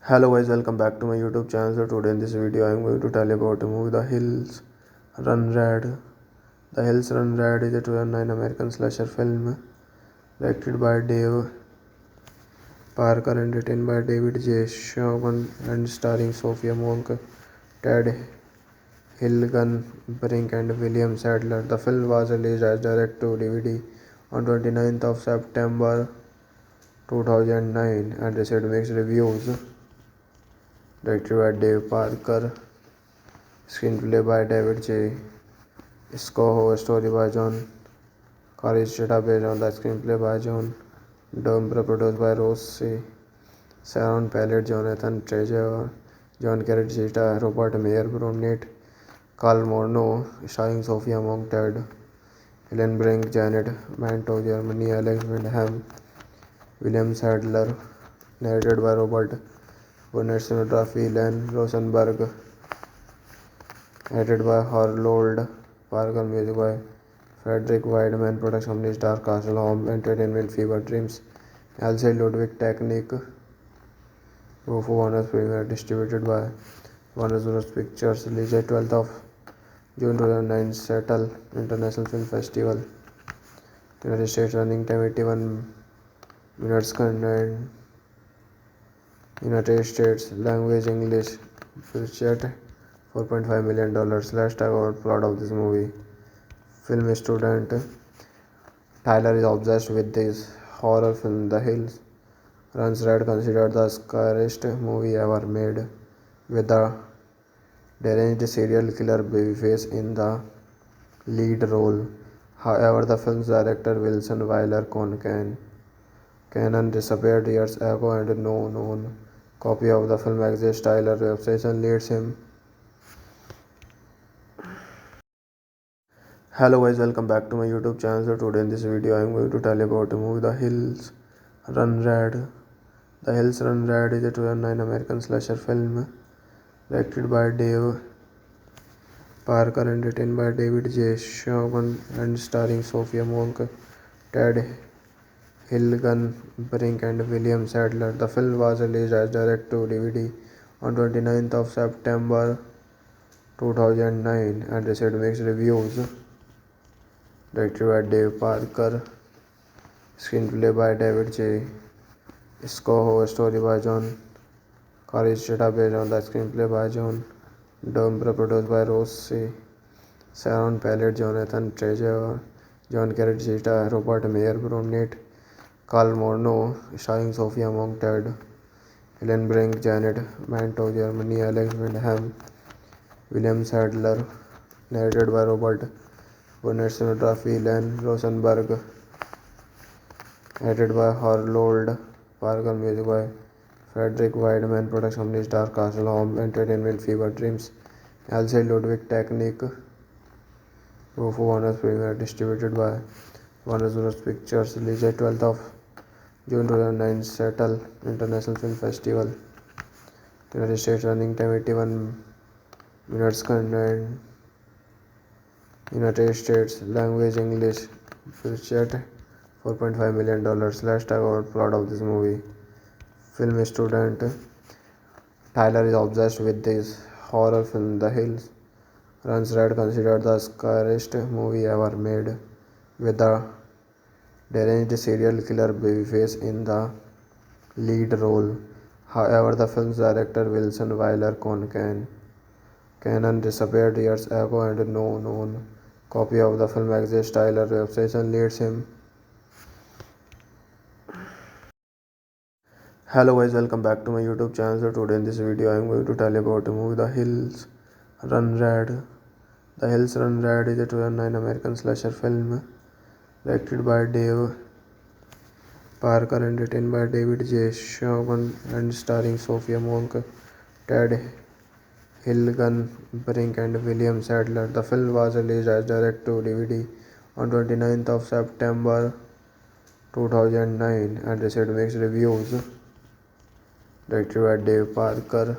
Hello guys, welcome back to my YouTube channel. So today in this video I am going to tell you about the movie The Hills Run Red. The Hills Run Red is a 2009 American slasher film directed by Dave Parker and written by David J. Shogun and starring Sophia Monk, Ted Hilgenbrink and William Sadler. The film was released as direct-to-DVD on 29th of September 2009 and received mixed reviews. Directed by Dave Parker, screenplay by David J. Scoho, story by John Caricetta based on the screenplay by John Dumbre, produced by Rose Sharon Pallet, Jonathan Treasure, John Caricetta, Robert Mayer, Brunette, Carl Morno, starring Sophia Monk-Ted, Helen Brink, Janet Manto, Germany, Alex Windham, William Sadler, narrated by Robert Burnett, cinematography Len Rosenberg, edited by Harold Parker, music by Frederick Wideman, production company Star Castle Home Entertainment, Fever Dreams, Elsie Ludwig Technique, Rufo Warner's Premiere, distributed by Warner Bros. Pictures, released 12th of June 2009, Seattle International Film Festival, United States, running time 81 minutes, content United States, language English, budget $4.5 million. Let's talk about plot of this movie. Film student Tyler is obsessed with this horror film The Hills. Runs Red, considered the scariest movie ever made, with the deranged serial killer Babyface in the lead role. However, the film's director Wilson Wyler Cannon disappeared years ago and no known copy of the film exists. Tyler's obsession leads him. Hello guys, welcome back to my YouTube channel. So today in this video I am going to tell you about the movie The Hills Run Red. The Hills Run Red is a 2009 American slasher film directed by Dave Parker and written by David J. Shogun and starring Sophia Monk, Ted Hilgenbrink and William Sadler. The film was released as direct-to-DVD on 29th of September 2009 and received mixed reviews. Directed by Dave Parker, screenplay by David J. Scoho, story by John Caricetta based on the screenplay by John Dumbre, produced by Rose Sharon Pallet, Jonathan Treasure, John Caricetta, Robert Mayer, Brunette, Carl Morno, starring Sophia Monk-Ted, Helen Brink, Janet Manto, Germany, Alex Windham, William Sadler, narrated by Robert Burnett, cinematography Len Rosenberg, edited by Harold Parker, music by Frederick Wideman, production company Star Castle Home Entertainment, Fever Dreams, Elsie Ludwig Technique, Rufo Warner's Premiere, distributed by Warner Bros. Pictures, released 12th of June 2009, Seattle International Film Festival, United States, running time 81 minutes, content United States, language English, budget $4.5 million. Let's talk about plot of this movie. Film student Tyler is obsessed with this horror film The Hills. Runs Red, considered the scariest movie ever made, with the deranged serial killer Babyface in the lead role. However, the film's director Wilson Wyler Cannon disappeared years ago and no known copy of the film exists. Tyler's obsession leads him. Hello guys, welcome back to my YouTube channel. So today in this video I am going to tell you about the movie The Hills Run Red. The Hills Run Red is a 2009 American slasher film directed by Dave Parker and written by David J. Shogun and starring Sophia Monk, Ted Hilgenbrink and William Sadler. The film was released as direct-to-DVD on 29th of September 2009 and received mixed reviews. Directed by Dave Parker,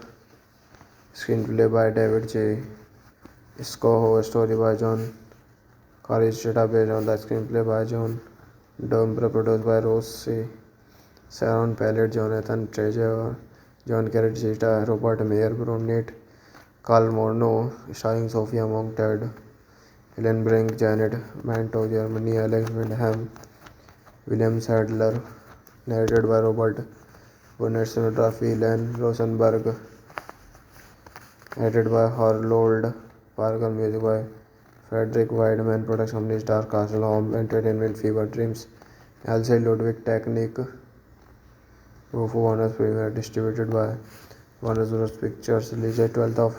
screenplay by David J. Scoho, story by John Caricetta based on the screenplay by John Dumbre, produced by Rose Sharon Pallet, Jonathan Treasure, John Caricetta, Robert Mayer, Brunette, Carl Morno, starring Sophia Monk-Ted, Helen Brink, Janet Manto, Germany, Alex Windham, William Sadler, narrated by Robert Burnett, cinematography Len Rosenberg, edited by Harold Parker, music by Frederick Wideman, production company Star Castle Home Entertainment, Fever Dreams, Elsie Ludwig Technique, Tofu Warner's premiere distributed by Warner Bros. Pictures, released 12th of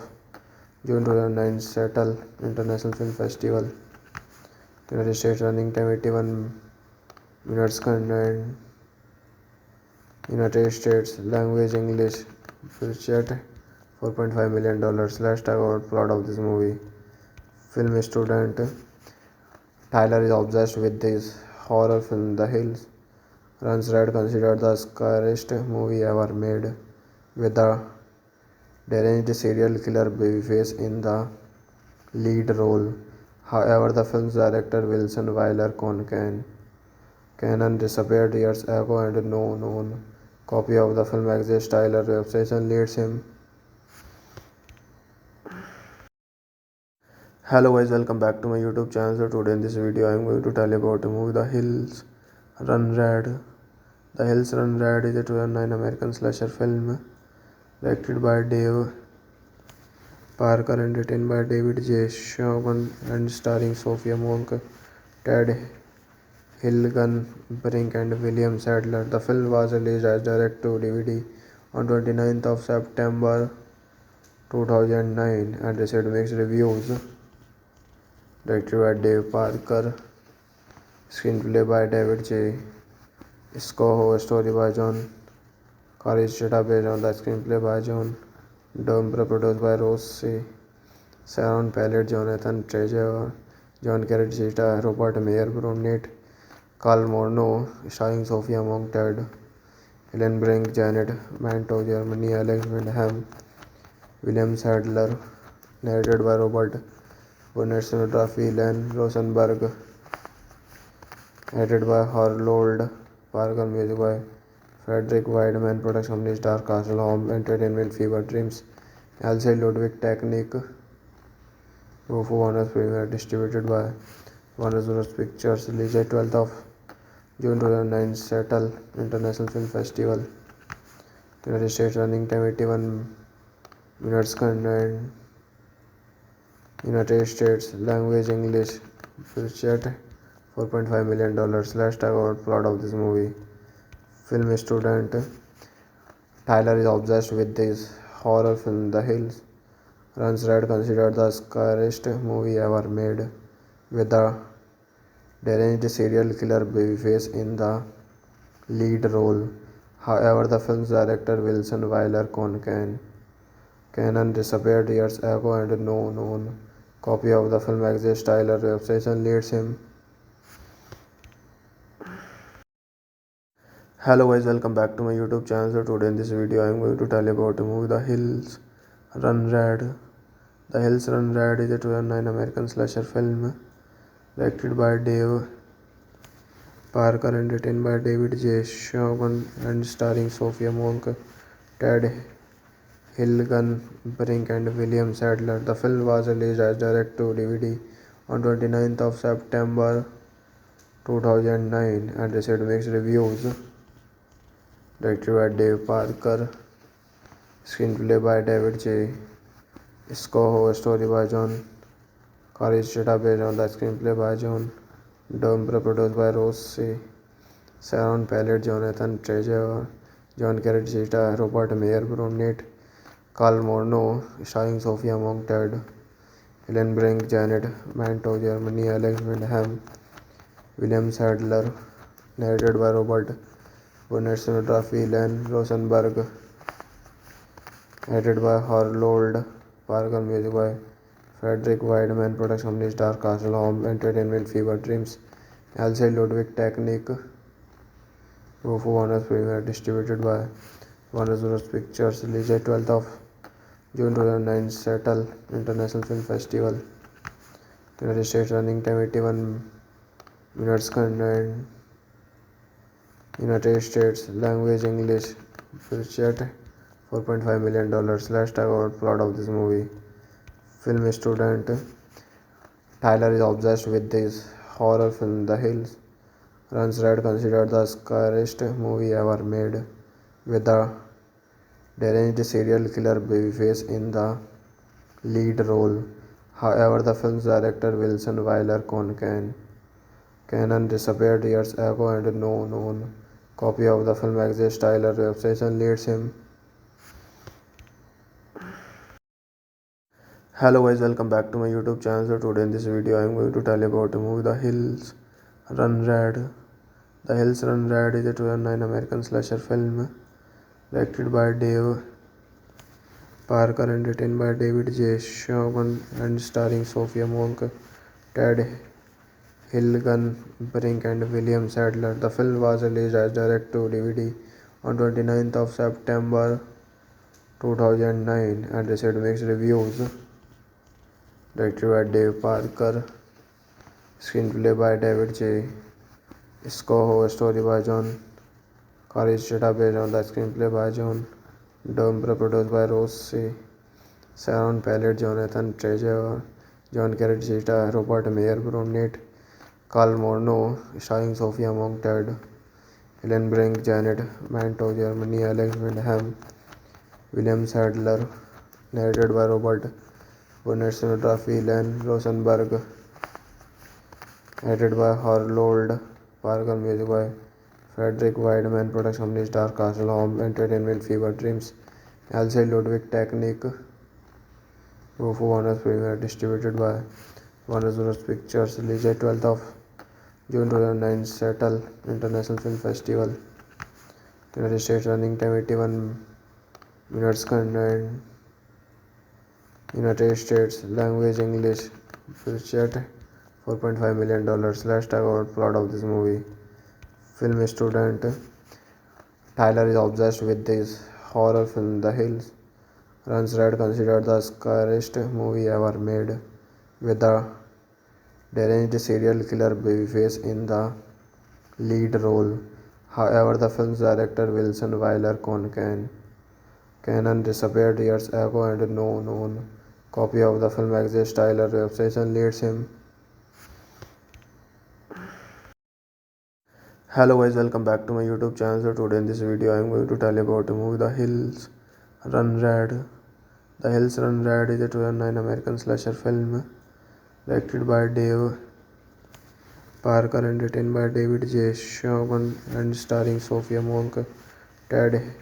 June 2009, Seattle International Film Festival, United States, running time 81 minutes, content United States, language English, budget $4.5 million. Let's talk about plot of this movie. Film student Tyler is obsessed with this horror film, The Hills. Runs Red, considered the scariest movie ever made, with the deranged serial killer Babyface in the lead role. However, the film's director Wilson Wyler Cannon disappeared years ago and no known copy of the film exists. Tyler's obsession leads him. Hello guys, welcome back to my YouTube channel. So today in this video I am going to tell you about the movie The Hills Run Red. The Hills Run Red is a 2009 American slasher film directed by Dave Parker and written by David J. Shogun and starring Sophia Monk, Ted Hilgenbrink and William Sadler. The film was released as direct-to-DVD on 29th of September 2009 and received mixed reviews. Directed by Dave Parker, screenplay by David J. Scoho, story by John Caricetta based on the screenplay by John Dumbre, produced by Rose Sharon Pallet, Jonathan Treasure, John Caricetta, Robert Mayer, Brunette, Carl Morno, starring Sophia Monk, Ted Hillenbrink, Janet Manto, Germany, Alex Windham, William Sadler, narrated by Robert Burnett, cinematography Len Rosenberg, edited by Harold Parker, music by Frederick Wideman, production company Star Castle Home Entertainment, Fever Dreams, Elsie Ludwig Technique, Tofu Warner's premiere distributed by Warner Bros. Pictures, released 12th of June 2009, Seattle International Film Festival, United States, running time 81 minutes, content United States, language English, budget $4.5 million. Let's talk about plot of this movie. Film student Tyler is obsessed with this horror film, The Hills. Runs Red, considered the scariest movie ever made, with the deranged serial killer Babyface in the lead role. However, the film's director Wilson Wyler Cannon disappeared years ago and no known copy of the film exists. Tyler's obsession leads him. Hello guys, welcome back to my YouTube channel. So today in this video I am going to tell you about the movie The Hills Run Red. The Hills Run Red is a 2009 American slasher film directed by Dave Parker and written by David J. Shogun and starring Sophia Monk, Ted Hilgenbrink and William Sadler. The film was released as direct-to-DVD on 29th of September 2009 and received mixed reviews. Directed by Dave Parker, screenplay by David J. Scoho, story by John Caricetta based on the screenplay by John Dumbre, produced by Rose Sharon Pallet, Jonathan Treasure, John Caricetta, Robert Mayer, Brunette, Carl Morno, starring Sophia Monk, Ted Hillenbrink, Janet Manto, Germany, Alex Windham, William Sadler, narrated by Robert Burnett, cinematography Len Rosenberg, edited by Harold Parker, music by Frederick Wideman, production company Star Castle Home Entertainment, Fever Dreams, Elsie Ludwig Technique, Tofu Warner's premiere distributed by Warner Bros. Pictures, released 12th of June 2009, Seattle International Film Festival, United States, running time 81 minutes, content United States, language English, budget $4.5 million. Let's talk about plot of this movie. Film student Tyler is obsessed with this horror film, The Hills. Runs Red, considered the scariest movie ever made, with the deranged serial killer Babyface in the lead role. However, the film's director Wilson Wyler Cannon disappeared years ago and no known copy of the film exists. Tyler's obsession leads him. Hello guys, welcome back to my YouTube channel. So today in this video I am going to tell you about the movie The Hills Run Red. The Hills Run Red is a 2009 American slasher film directed by Dave Parker and written by David J. Shogun and starring Sophia Monk, Ted Hilgenbrink and William Sadler. The film was released as direct-to-DVD on 29th of September 2009 and received mixed reviews. Directed by Dave Parker, screenplay by David J. Scoho, story by John Caricetta based on the screenplay by John Dumbre, produced by Rose Sharon Pallet, Jonathan Treasure, John Caricetta, Robert Mayer, Brunette, Carl Morno, starring Sophia Monk, Ted Hillenbrink, Janet Manto, Germany, Alex Windham, William Sadler, narrated by Robert Burnett, cinematography Len Rosenberg, edited by Harold Parker, music by Frederick Wideman, production company Star Castle Home Entertainment, Fever Dreams, Elsie Ludwig Technique, Rufo Warner's Premiere, distributed by Warner Bros. Pictures, released 12th of June 2009, Seattle International Film Festival, United States, running time 81 minutes, content United States, language English, budget $4.5 million. Let's talk about plot of this movie. Film student Tyler is obsessed with this horror film The Hills Runs Red, considered the scariest movie ever made, with the deranged serial killer Babyface in the lead role. However, the film's director Wilson Wyler Cannon disappeared years ago and no known copy of the film exists. Tyler's obsession leads him. Hello guys, welcome back to my YouTube channel. So today in this video I am going to tell you about the movie The Hills Run Red. The Hills Run Red is a 2009 American slasher film directed by Dave Parker and written by David J. Shogun and starring Sophia Monk, Ted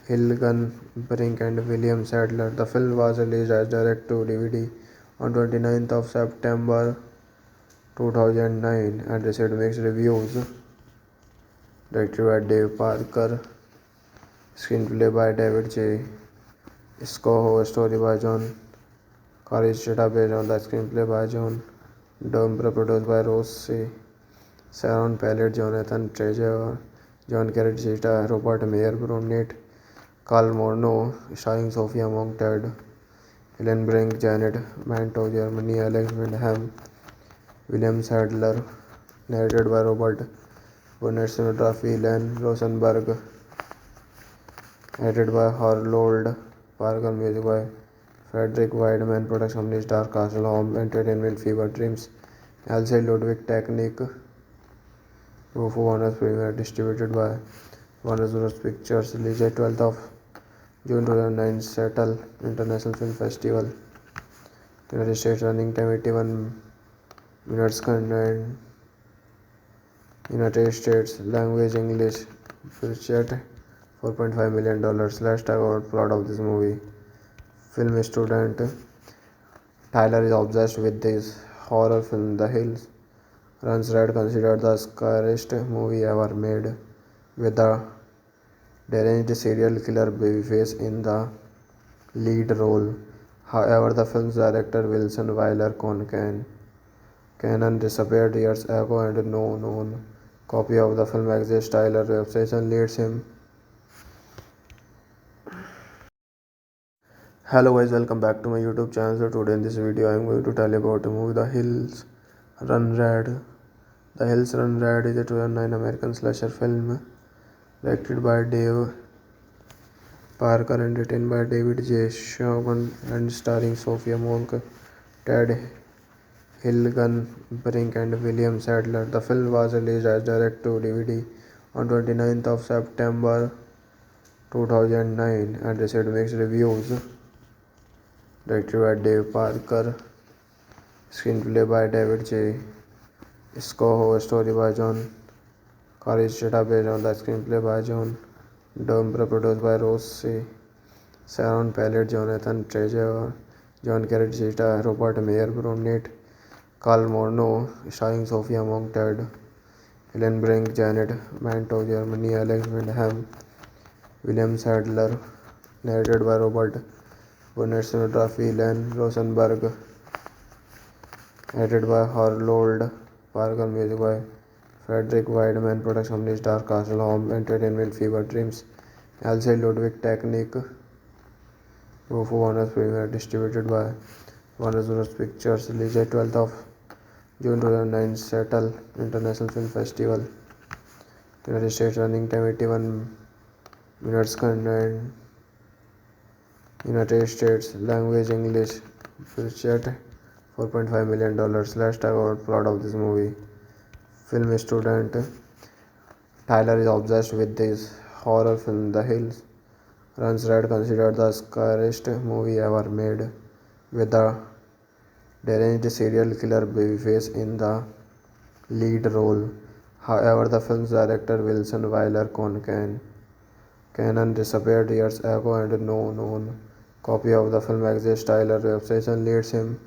Hilgenbrink and William Sadler. The film was released as direct-to-DVD on 29th of September 2009 and received mixed reviews. Directed by Dave Parker, screenplay by David J. Scoho, story by John Caricetta based on the screenplay by John Dumbre, produced by Rose Sharon Pallet, Jonathan Treasure, John Caricetta, Robert Mayer, Brunette, Carl Morno, starring Sophia Monk, Ted Hillenbrink, Janet Manto, Germany, Alex Windham, William Sadler, narrated by Robert Burnett, cinematography Len Rosenberg, edited by Harold Parker, music by Frederick Wideman, production company Star Castle Home Entertainment, Fever Dreams, Elsie Ludwig Technique, Rufo Warner's Premiere, distributed by Warner Bros. Pictures, released 12th of June 2009, Seattle International Film Festival, United States, running time 81 minutes, content United States, language English, budget $4.5 million. Let's talk about plot of this movie. Film student Tyler is obsessed with this horror film The Hills Runs Red, considered the scariest movie ever made, with the deranged serial killer Babyface in the lead role. However, the film's director Wilson Wyler Cannon disappeared years ago and no known copy of the film exists. Tyler's obsession leads him. Hello guys, welcome back to my YouTube channel. So today in this video I am going to tell you about the movie The Hills Run Red. The Hills Run Red is a 2009 American slasher film directed by Dave Parker and written by David J. Shogun and starring Sophia Monk, Ted Hilgenbrink and William Sadler. The film was released as direct-to-DVD on 29th of September 2009 and received mixed reviews. Directed by Dave Parker, screenplay by David J. Scoho, story by John Courage Chetta based on the screenplay by John Dumbre, produced by Rossi, Sharon Pallet, Jonathan Treasure, John Carrot Zeta, Robert Mayer, Nate Carl Morno, starring Sophia Monk-Ted, Helen Brink, Janet Manto, Germany, Alex Windham, William Sadler, narrated by Robert Burnett, cinematography Len Rosenberg, edited by Harold Parker, music by Frederick Wideman, production company Star Castle Home Entertainment, Fever Dreams, Elsie Ludwig Technique, Rufo Warner's Premiere, distributed by Warner Bros. Pictures, released 12th of June 2009, Seattle International Film Festival, United States, running time 81 minutes, content United States, language English, budget $4.5 million. Let's talk about plot of this movie. Film student Tyler is obsessed with this horror film The Hills. Runs Red, considered the scariest movie ever made, with the deranged serial killer Babyface in the lead role. However, the film's director Wilson Wyler Cannon disappeared years ago and no known copy of the film exists. Tyler's obsession leads him